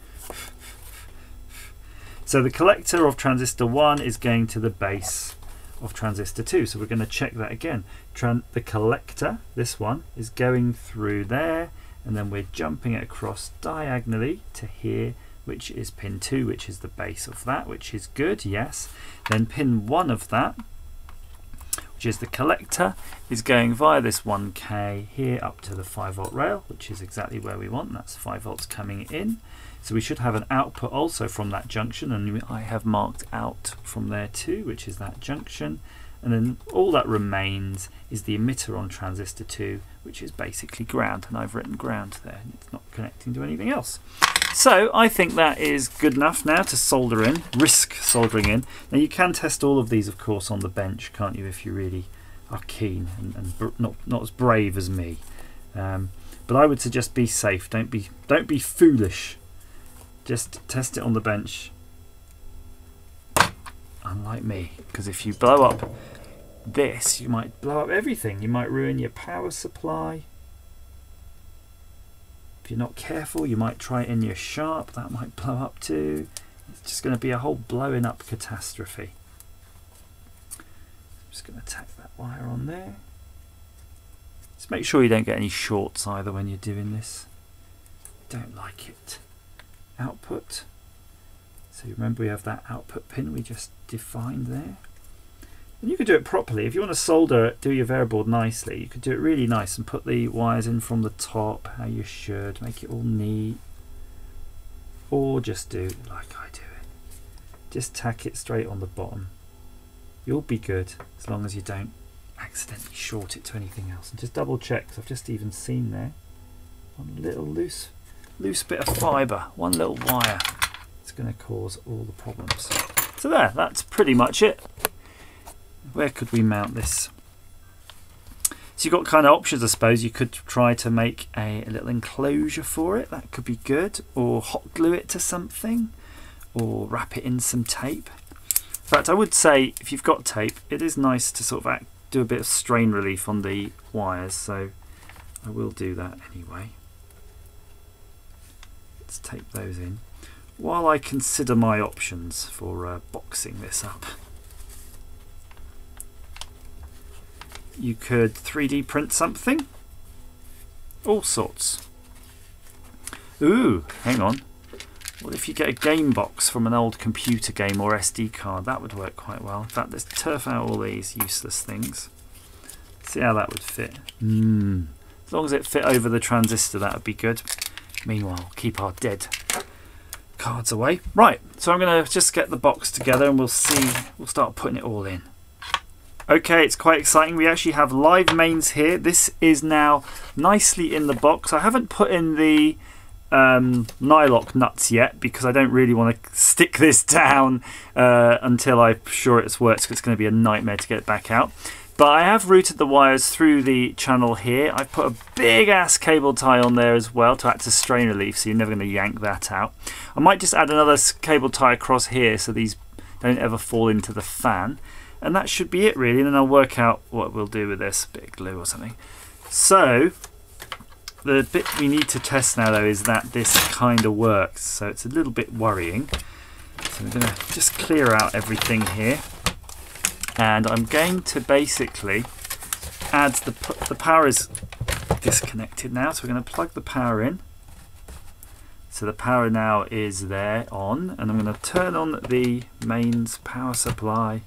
So the collector of transistor 1 is going to the base of transistor 2. So we're going to check that again. The collector, this one, is going through there, and then we're jumping it across diagonally to here, which is pin 2, which is the base of that, which is good, yes. Then pin 1 of that, which is the collector, is going via this 1K here up to the 5-volt rail, which is exactly where we want. That's 5 volts coming in. So we should have an output also from that junction, and I have marked out from there too, which is that junction. And then all that remains is the emitter on transistor 2, which is basically ground, and I've written ground there. It's not connecting to anything else. So I think that is good enough now to solder in, risk soldering in. Now you can test all of these, of course, on the bench, can't you, if you really are keen and not as brave as me. But I would suggest be safe. Don't be foolish. Just test it on the bench, unlike me, because if you blow up this, you might blow up everything. You might ruin your power supply. If you're not careful, you might try it in your sharp. That might blow up too. It's just going to be a whole blowing up catastrophe. I'm just going to tack that wire on there. Just make sure you don't get any shorts either when you're doing this. Don't like it. Output. So remember we have that output pin we just defined there. And you could do it properly. If you want to solder, do your VeriBoard nicely, you could do it really nice and put the wires in from the top, how you should, make it all neat. Or just do like I do it. Just tack it straight on the bottom. You'll be good as long as you don't accidentally short it to anything else. And just double check, because I've just even seen there one little loose bit of fibre, one little wire. It's going to cause all the problems. So there, that's pretty much it. Where could we mount this? So you've got kind of options, I suppose. You could try to make a little enclosure for it. That could be good. Or hot glue it to something. Or wrap it in some tape. In fact, I would say if you've got tape, it is nice to sort of do a bit of strain relief on the wires. So I will do that anyway. Let's tape those in while I consider my options for boxing this up. You could 3D print something. All sorts. Ooh, hang on. What if you get a game box from an old computer game or SD card? That would work quite well. In fact, let's turf out all these useless things. See how that would fit. As long as it fit over the transistor, that would be good. Meanwhile, keep our dead cards away. Right, so I'm going to just get the box together and we'll start putting it all in. Okay, it's quite exciting. We actually have live mains here. This is now nicely in the box. I haven't put in the nylock nuts yet because I don't really want to stick this down until I'm sure it works, because it's going to be a nightmare to get it back out. But I have routed the wires through the channel here. I've put a big ass cable tie on there as well to act as strain relief, so you're never going to yank that out. I might just add another cable tie across here so these don't ever fall into the fan. And that should be it really, and then I'll work out what we'll do with this, bit of glue or something. So the bit we need to test now though is that this kind of works, so it's a little bit worrying. So we're going to just clear out everything here, and I'm going to basically add the power is disconnected now, so we're going to plug the power in. So the power now is there on, and I'm going to turn on the mains power supply.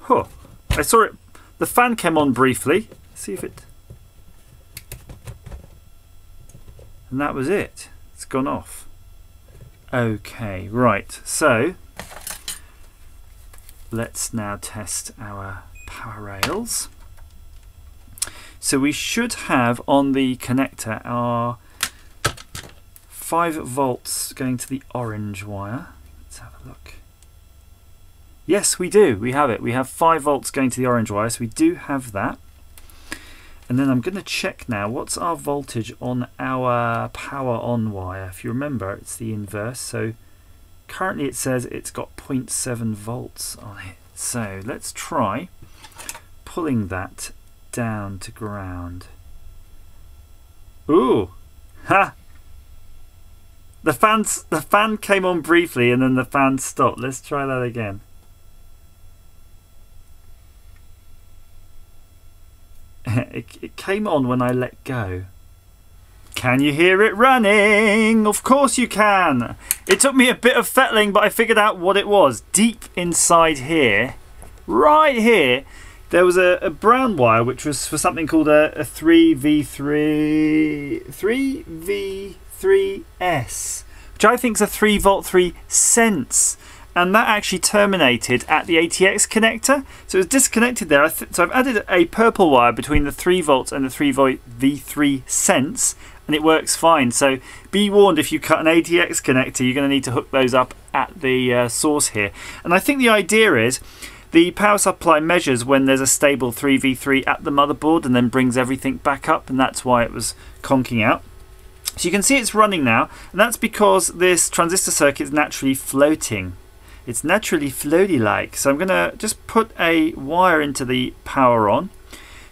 Huh. I saw it. The fan came on briefly. See if it. And that was it. It's gone off. Okay, right. So let's now test our power rails. So we should have on the connector our 5 volts going to the orange wire. Let's have a look. Yes, we do. We have it. We have 5 volts going to the orange wire, so we do have that. And then I'm going to check now, what's our voltage on our power on wire? If you remember, it's the inverse. So currently it says it's got 0.7 volts on it. So let's try pulling that down to ground. Ooh! Ha! The fan came on briefly and then the fan stopped. Let's try that again. It came on when I let go. Can you hear it running? Of course you can. It took me a bit of fettling, but I figured out what it was. Deep inside here, right here, there was a brown wire which was for something called a 3v3s, which I think is a 3 volt 3 cents. And that actually terminated at the ATX connector, so it was disconnected there. So I've added a purple wire between the 3 volts and the 3 volt V3 cents, and it works fine. So be warned, if you cut an ATX connector, you're going to need to hook those up at the source here. And I think the idea is the power supply measures when there's a stable 3v3 at the motherboard and then brings everything back up, and that's why it was conking out. So you can see it's running now, and that's because this transistor circuit is naturally floating. It's naturally floaty-like. So I'm going to just put a wire into the power on.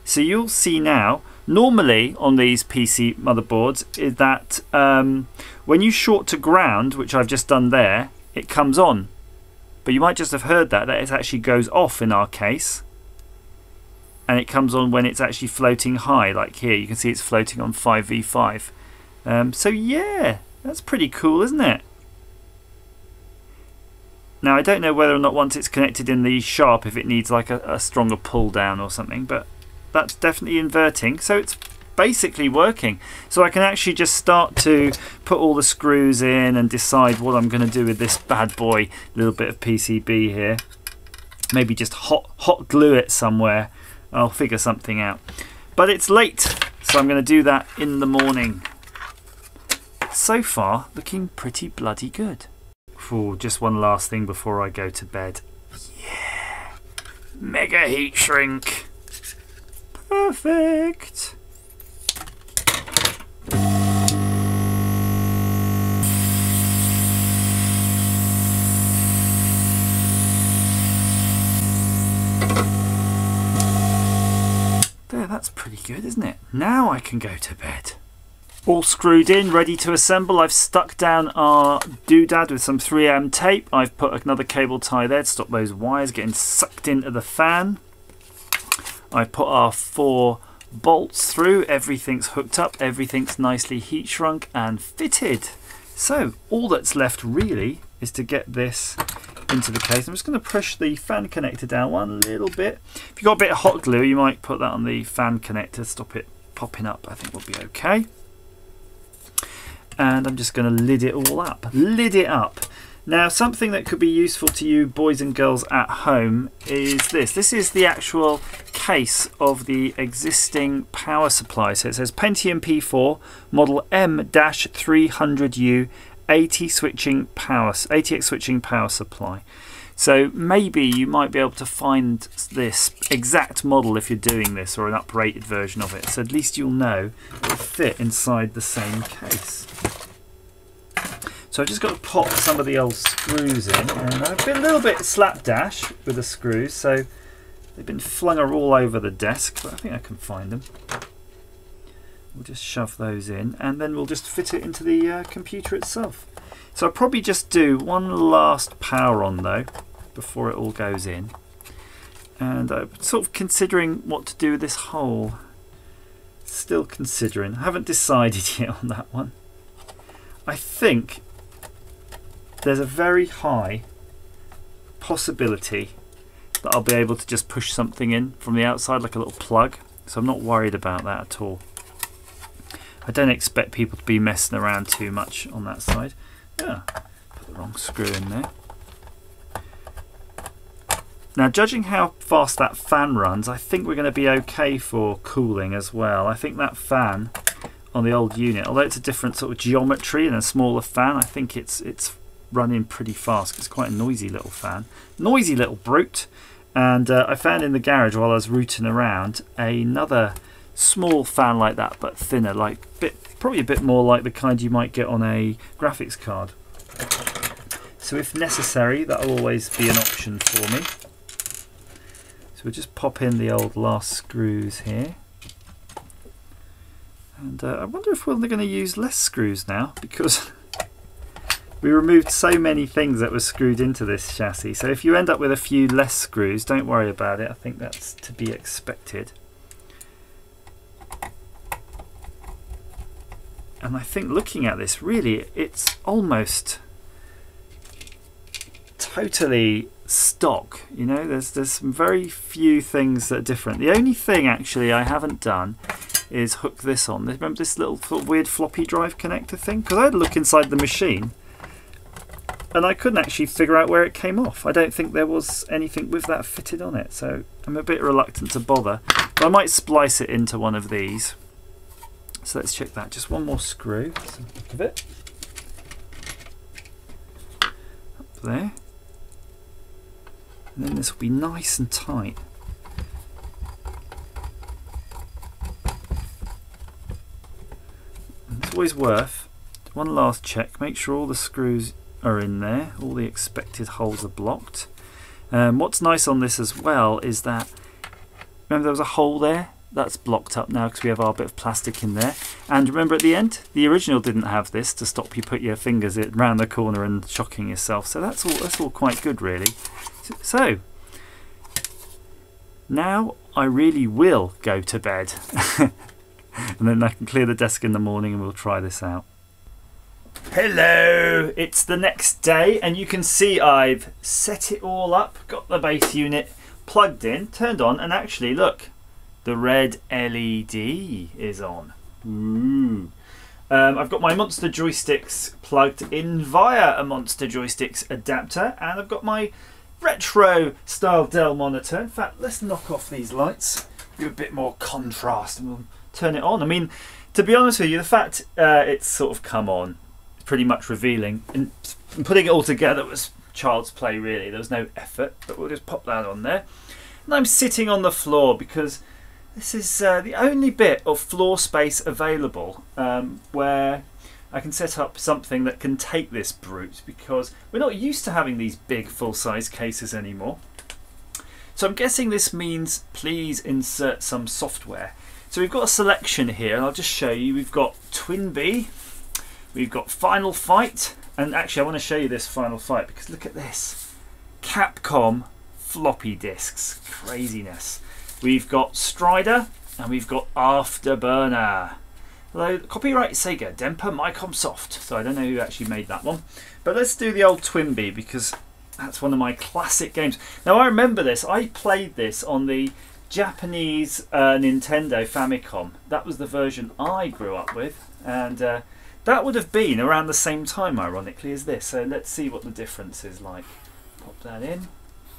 So you'll see now, normally on these PC motherboards, is that when you short to ground, which I've just done there, it comes on. But you might just have heard that it actually goes off in our case. And it comes on when it's actually floating high, like here. You can see it's floating on 5v5. So yeah, that's pretty cool, isn't it? Now I don't know whether or not once it's connected in the sharp if it needs like a stronger pull down or something, but that's definitely inverting, so it's basically working. So I can actually just start to put all the screws in and decide what I'm going to do with this bad boy. A little bit of PCB here. maybe just hot glue it somewhere. I'll figure something out. But it's late, so I'm going to do that in the morning. So far, looking pretty bloody good. Ooh, just one last thing before I go to bed. Yeah! Mega heat shrink! Perfect! There, that's pretty good, isn't it? Now I can go to bed. All screwed in, ready to assemble. I've stuck down our doodad with some 3M tape. I've put another cable tie there to stop those wires getting sucked into the fan. I put our 4 bolts through. Everything's hooked up. Everything's nicely heat shrunk and fitted. So all that's left really is to get this into the case. I'm just going to push the fan connector down one little bit. If you've got a bit of hot glue, you might put that on the fan connector, stop it popping up. I think we'll be okay. And I'm just going to lid it all up. Lid it up. Now, something that could be useful to you boys and girls at home is this. This is the actual case of the existing power supply. So it says Pentium P4 model M-300U ATX switching power supply. So maybe you might be able to find this exact model if you're doing this, or an uprated version of it. So at least you'll know it'll fit inside the same case. So I've just got to pop some of the old screws in, and I've been a little bit slapdash with the screws, so they've been flung all over the desk, but I think I can find them. We'll just shove those in, and then we'll just fit it into the computer itself. So I'll probably just do one last power on though before it all goes in, and I'm sort of considering what to do with this hole. Still considering. I haven't decided yet on that one. I think there's a very high possibility that I'll be able to just push something in from the outside, like a little plug, so I'm not worried about that at all. I don't expect people to be messing around too much on that side. Yeah, put the wrong screw in there. Now, judging how fast that fan runs, I think we're going to be okay for cooling as well. I think that fan on the old unit, although it's a different sort of geometry and a smaller fan, I think it's running pretty fast. It's quite a noisy little fan. Noisy little brute. And I found in the garage while I was rooting around another small fan like that, but thinner, like probably a bit more like the kind you might get on a graphics card. So if necessary, that'll always be an option for me. So we'll just pop in the old last screws here. And I wonder if we're going to use less screws now, because we removed so many things that were screwed into this chassis. So if you end up with a few less screws, don't worry about it. I think that's to be expected. And I think looking at this, really, it's almost totally stock. You know, there's some very few things that are different. The only thing actually I haven't done is hook this on. Remember this little sort of weird floppy drive connector thing? Because I had a look inside the machine and I couldn't actually figure out where it came off. I don't think there was anything with that fitted on it, so I'm a bit reluctant to bother. But I might splice it into one of these. So let's check that. Just one more screw. Let's look of it. Up there. And then this will be nice and tight. And it's always worth one last check. Make sure all the screws are in there. All the expected holes are blocked. What's nice on this as well is that, remember there was a hole there? That's blocked up now because we have our bit of plastic in there. And remember at the end, the original didn't have this to stop you put your fingers around the corner and shocking yourself. So that's all quite good, really. So now I really will go to bed. And then I can clear the desk in the morning and we'll try this out. Hello, it's the next day and you can see I've set it all up, got the base unit plugged in, turned on, and actually look, the red LED is on. Ooh. I've got my Monster joysticks plugged in via a Monster joysticks adapter, and I've got my retro style Dell monitor. In fact, let's knock off these lights, give a bit more contrast, and we'll turn it on. I mean, to be honest with you, the fact it's sort of come on is pretty much revealing, and putting it all together was child's play really. There was no effort, but we'll just pop that on there. And I'm sitting on the floor because this is the only bit of floor space available where I can set up something that can take this brute, because we're not used to having these big full-size cases anymore. So I'm guessing this means please insert some software. So we've got a selection here, and I'll just show you. We've got TwinBee, we've got Final Fight, and actually I want to show you this Final Fight because look at this. Capcom floppy disks, craziness. We've got Strider, and we've got Afterburner. Although, copyright Sega, Dempa Micomsoft, so I don't know who actually made that one. But let's do the old TwinBee because that's one of my classic games. Now I remember this, I played this on the Japanese Nintendo Famicom. That was the version I grew up with, and that would have been around the same time, ironically, as this. So let's see what the difference is like. Pop that in.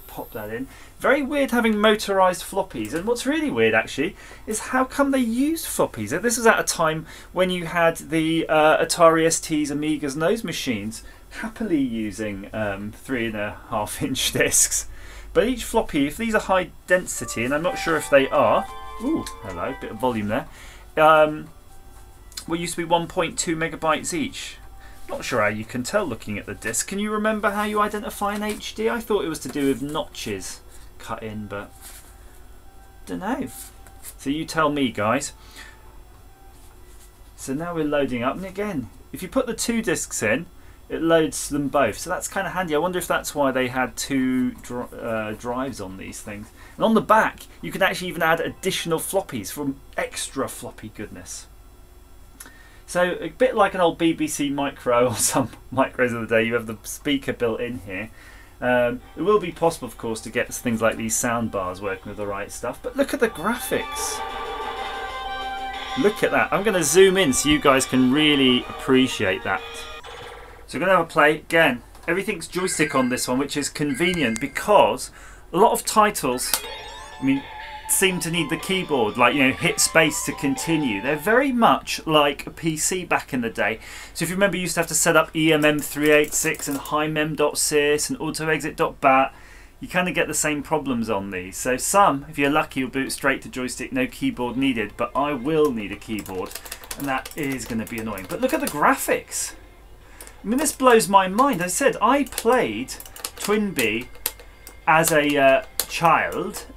Pop that in. Very weird having motorized floppies, and what's really weird actually is how come they used floppies. This was at a time when you had the Atari STs, Amigas and those machines happily using 3.5-inch discs, but each floppy, if these are high density, and I'm not sure if they are, ooh, hello, bit of volume there, well, used to be 1.2 megabytes each. Not sure how you can tell looking at the disc. Can you remember how you identify an HD? I thought it was to do with notches cut in, but don't know. So you tell me, guys. So now we're loading up, and again, if you put the two discs in, it loads them both. So that's kind of handy. I wonder if that's why they had two drives on these things. And on the back, you can actually even add additional floppies from extra floppy goodness. So a bit like an old BBC micro or some micros of the day, you have the speaker built in here. It will be possible, of course, to get things like these sound bars working with the right stuff. But look at the graphics. Look at that. I'm going to zoom in so you guys can really appreciate that. So we're going to have a play. Again, everything's joystick on this one, which is convenient because a lot of titles, I mean, seem to need the keyboard, like, you know, hit space to continue. They're very much like a PC back in the day. So if you remember, you used to have to set up EMM386 and HighMem.sys and AutoExit.bat. You kind of get the same problems on these. So some, if you're lucky, will boot straight to joystick, no keyboard needed, but I will need a keyboard, and that is going to be annoying. But look at the graphics. I mean, this blows my mind. As I said, I played TwinBee as a child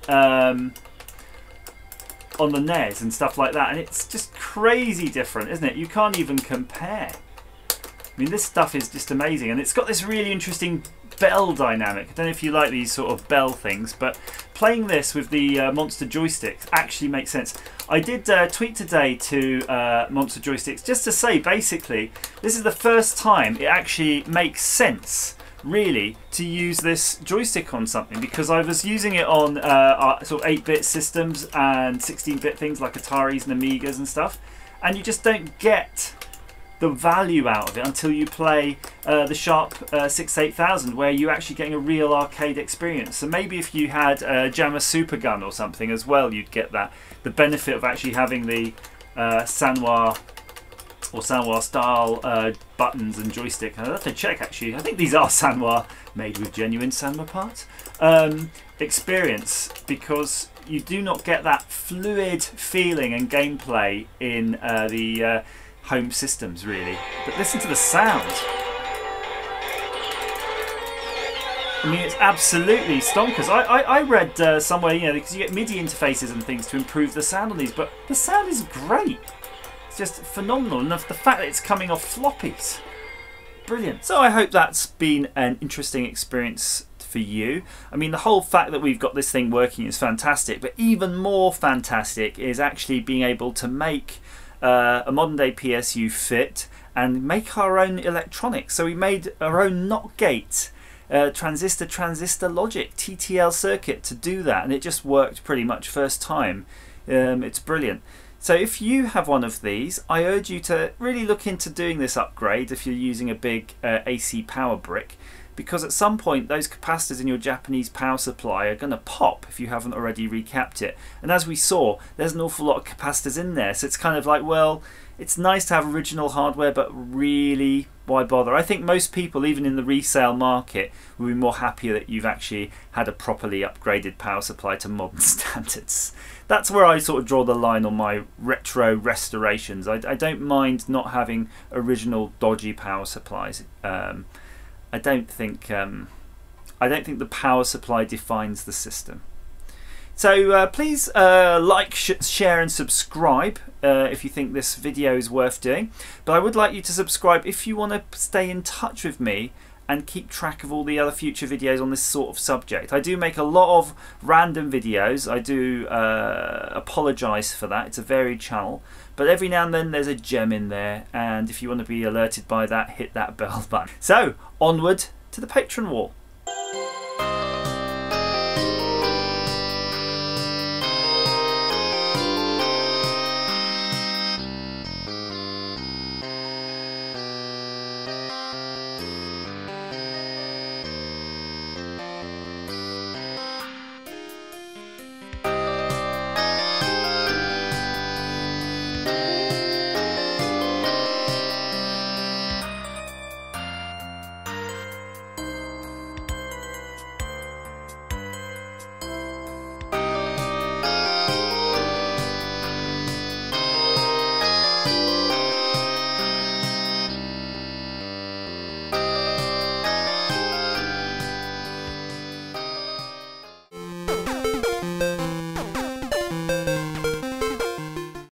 on the NES and stuff like that, and it's just crazy different, isn't it? You can't even compare. I mean, this stuff is just amazing, and it's got this really interesting bell dynamic. I don't know if you like these sort of bell things, but playing this with the Monster joysticks actually makes sense. I did tweet today to Monster joysticks just to say, basically, this is the first time it actually makes sense, really, to use this joystick on something, because I was using it on sort of 8-bit systems and 16-bit things like Ataris and Amigas and stuff, and you just don't get the value out of it until you play the Sharp x68000, where you're actually getting a real arcade experience. So maybe if you had a Jammer Supergun or something as well, you'd get that, the benefit of actually having the Sanwa or Sanwa style buttons and joystick. I'll have to check actually. I think these are Sanwa, made with genuine Sanwa parts. Experience, because you do not get that fluid feeling and gameplay in the home systems, really. But listen to the sound. I mean, it's absolutely stonkers. I read somewhere, you know, because you get MIDI interfaces and things to improve the sound on these, but the sound is great. It's just phenomenal, and the fact that it's coming off floppies, brilliant. So I hope that's been an interesting experience for you. I mean, the whole fact that we've got this thing working is fantastic, but even more fantastic is actually being able to make a modern day PSU fit and make our own electronics. So we made our own NOT gate, transistor logic, TTL circuit to do that, and it just worked pretty much first time. It's brilliant. So if you have one of these, I urge you to really look into doing this upgrade if you're using a big AC power brick. because at some point those capacitors in your Japanese power supply are going to pop if you haven't already recapped it. And as we saw, there's an awful lot of capacitors in there, so it's kind of like, well, it's nice to have original hardware, but really, why bother? I think most people, even in the resale market, will be more happier that you've actually had a properly upgraded power supply to modern standards. That's where I sort of draw the line on my retro restorations. I don't mind not having original dodgy power supplies. I don't think the power supply defines the system. So please like, share and subscribe if you think this video is worth doing. But I would like you to subscribe if you want to stay in touch with me and keep track of all the other future videos on this sort of subject. I do make a lot of random videos. I do apologise for that. It's a varied channel. But every now and then there's a gem in there. And if you want to be alerted by that, hit that bell button. So onward to the Patreon wall.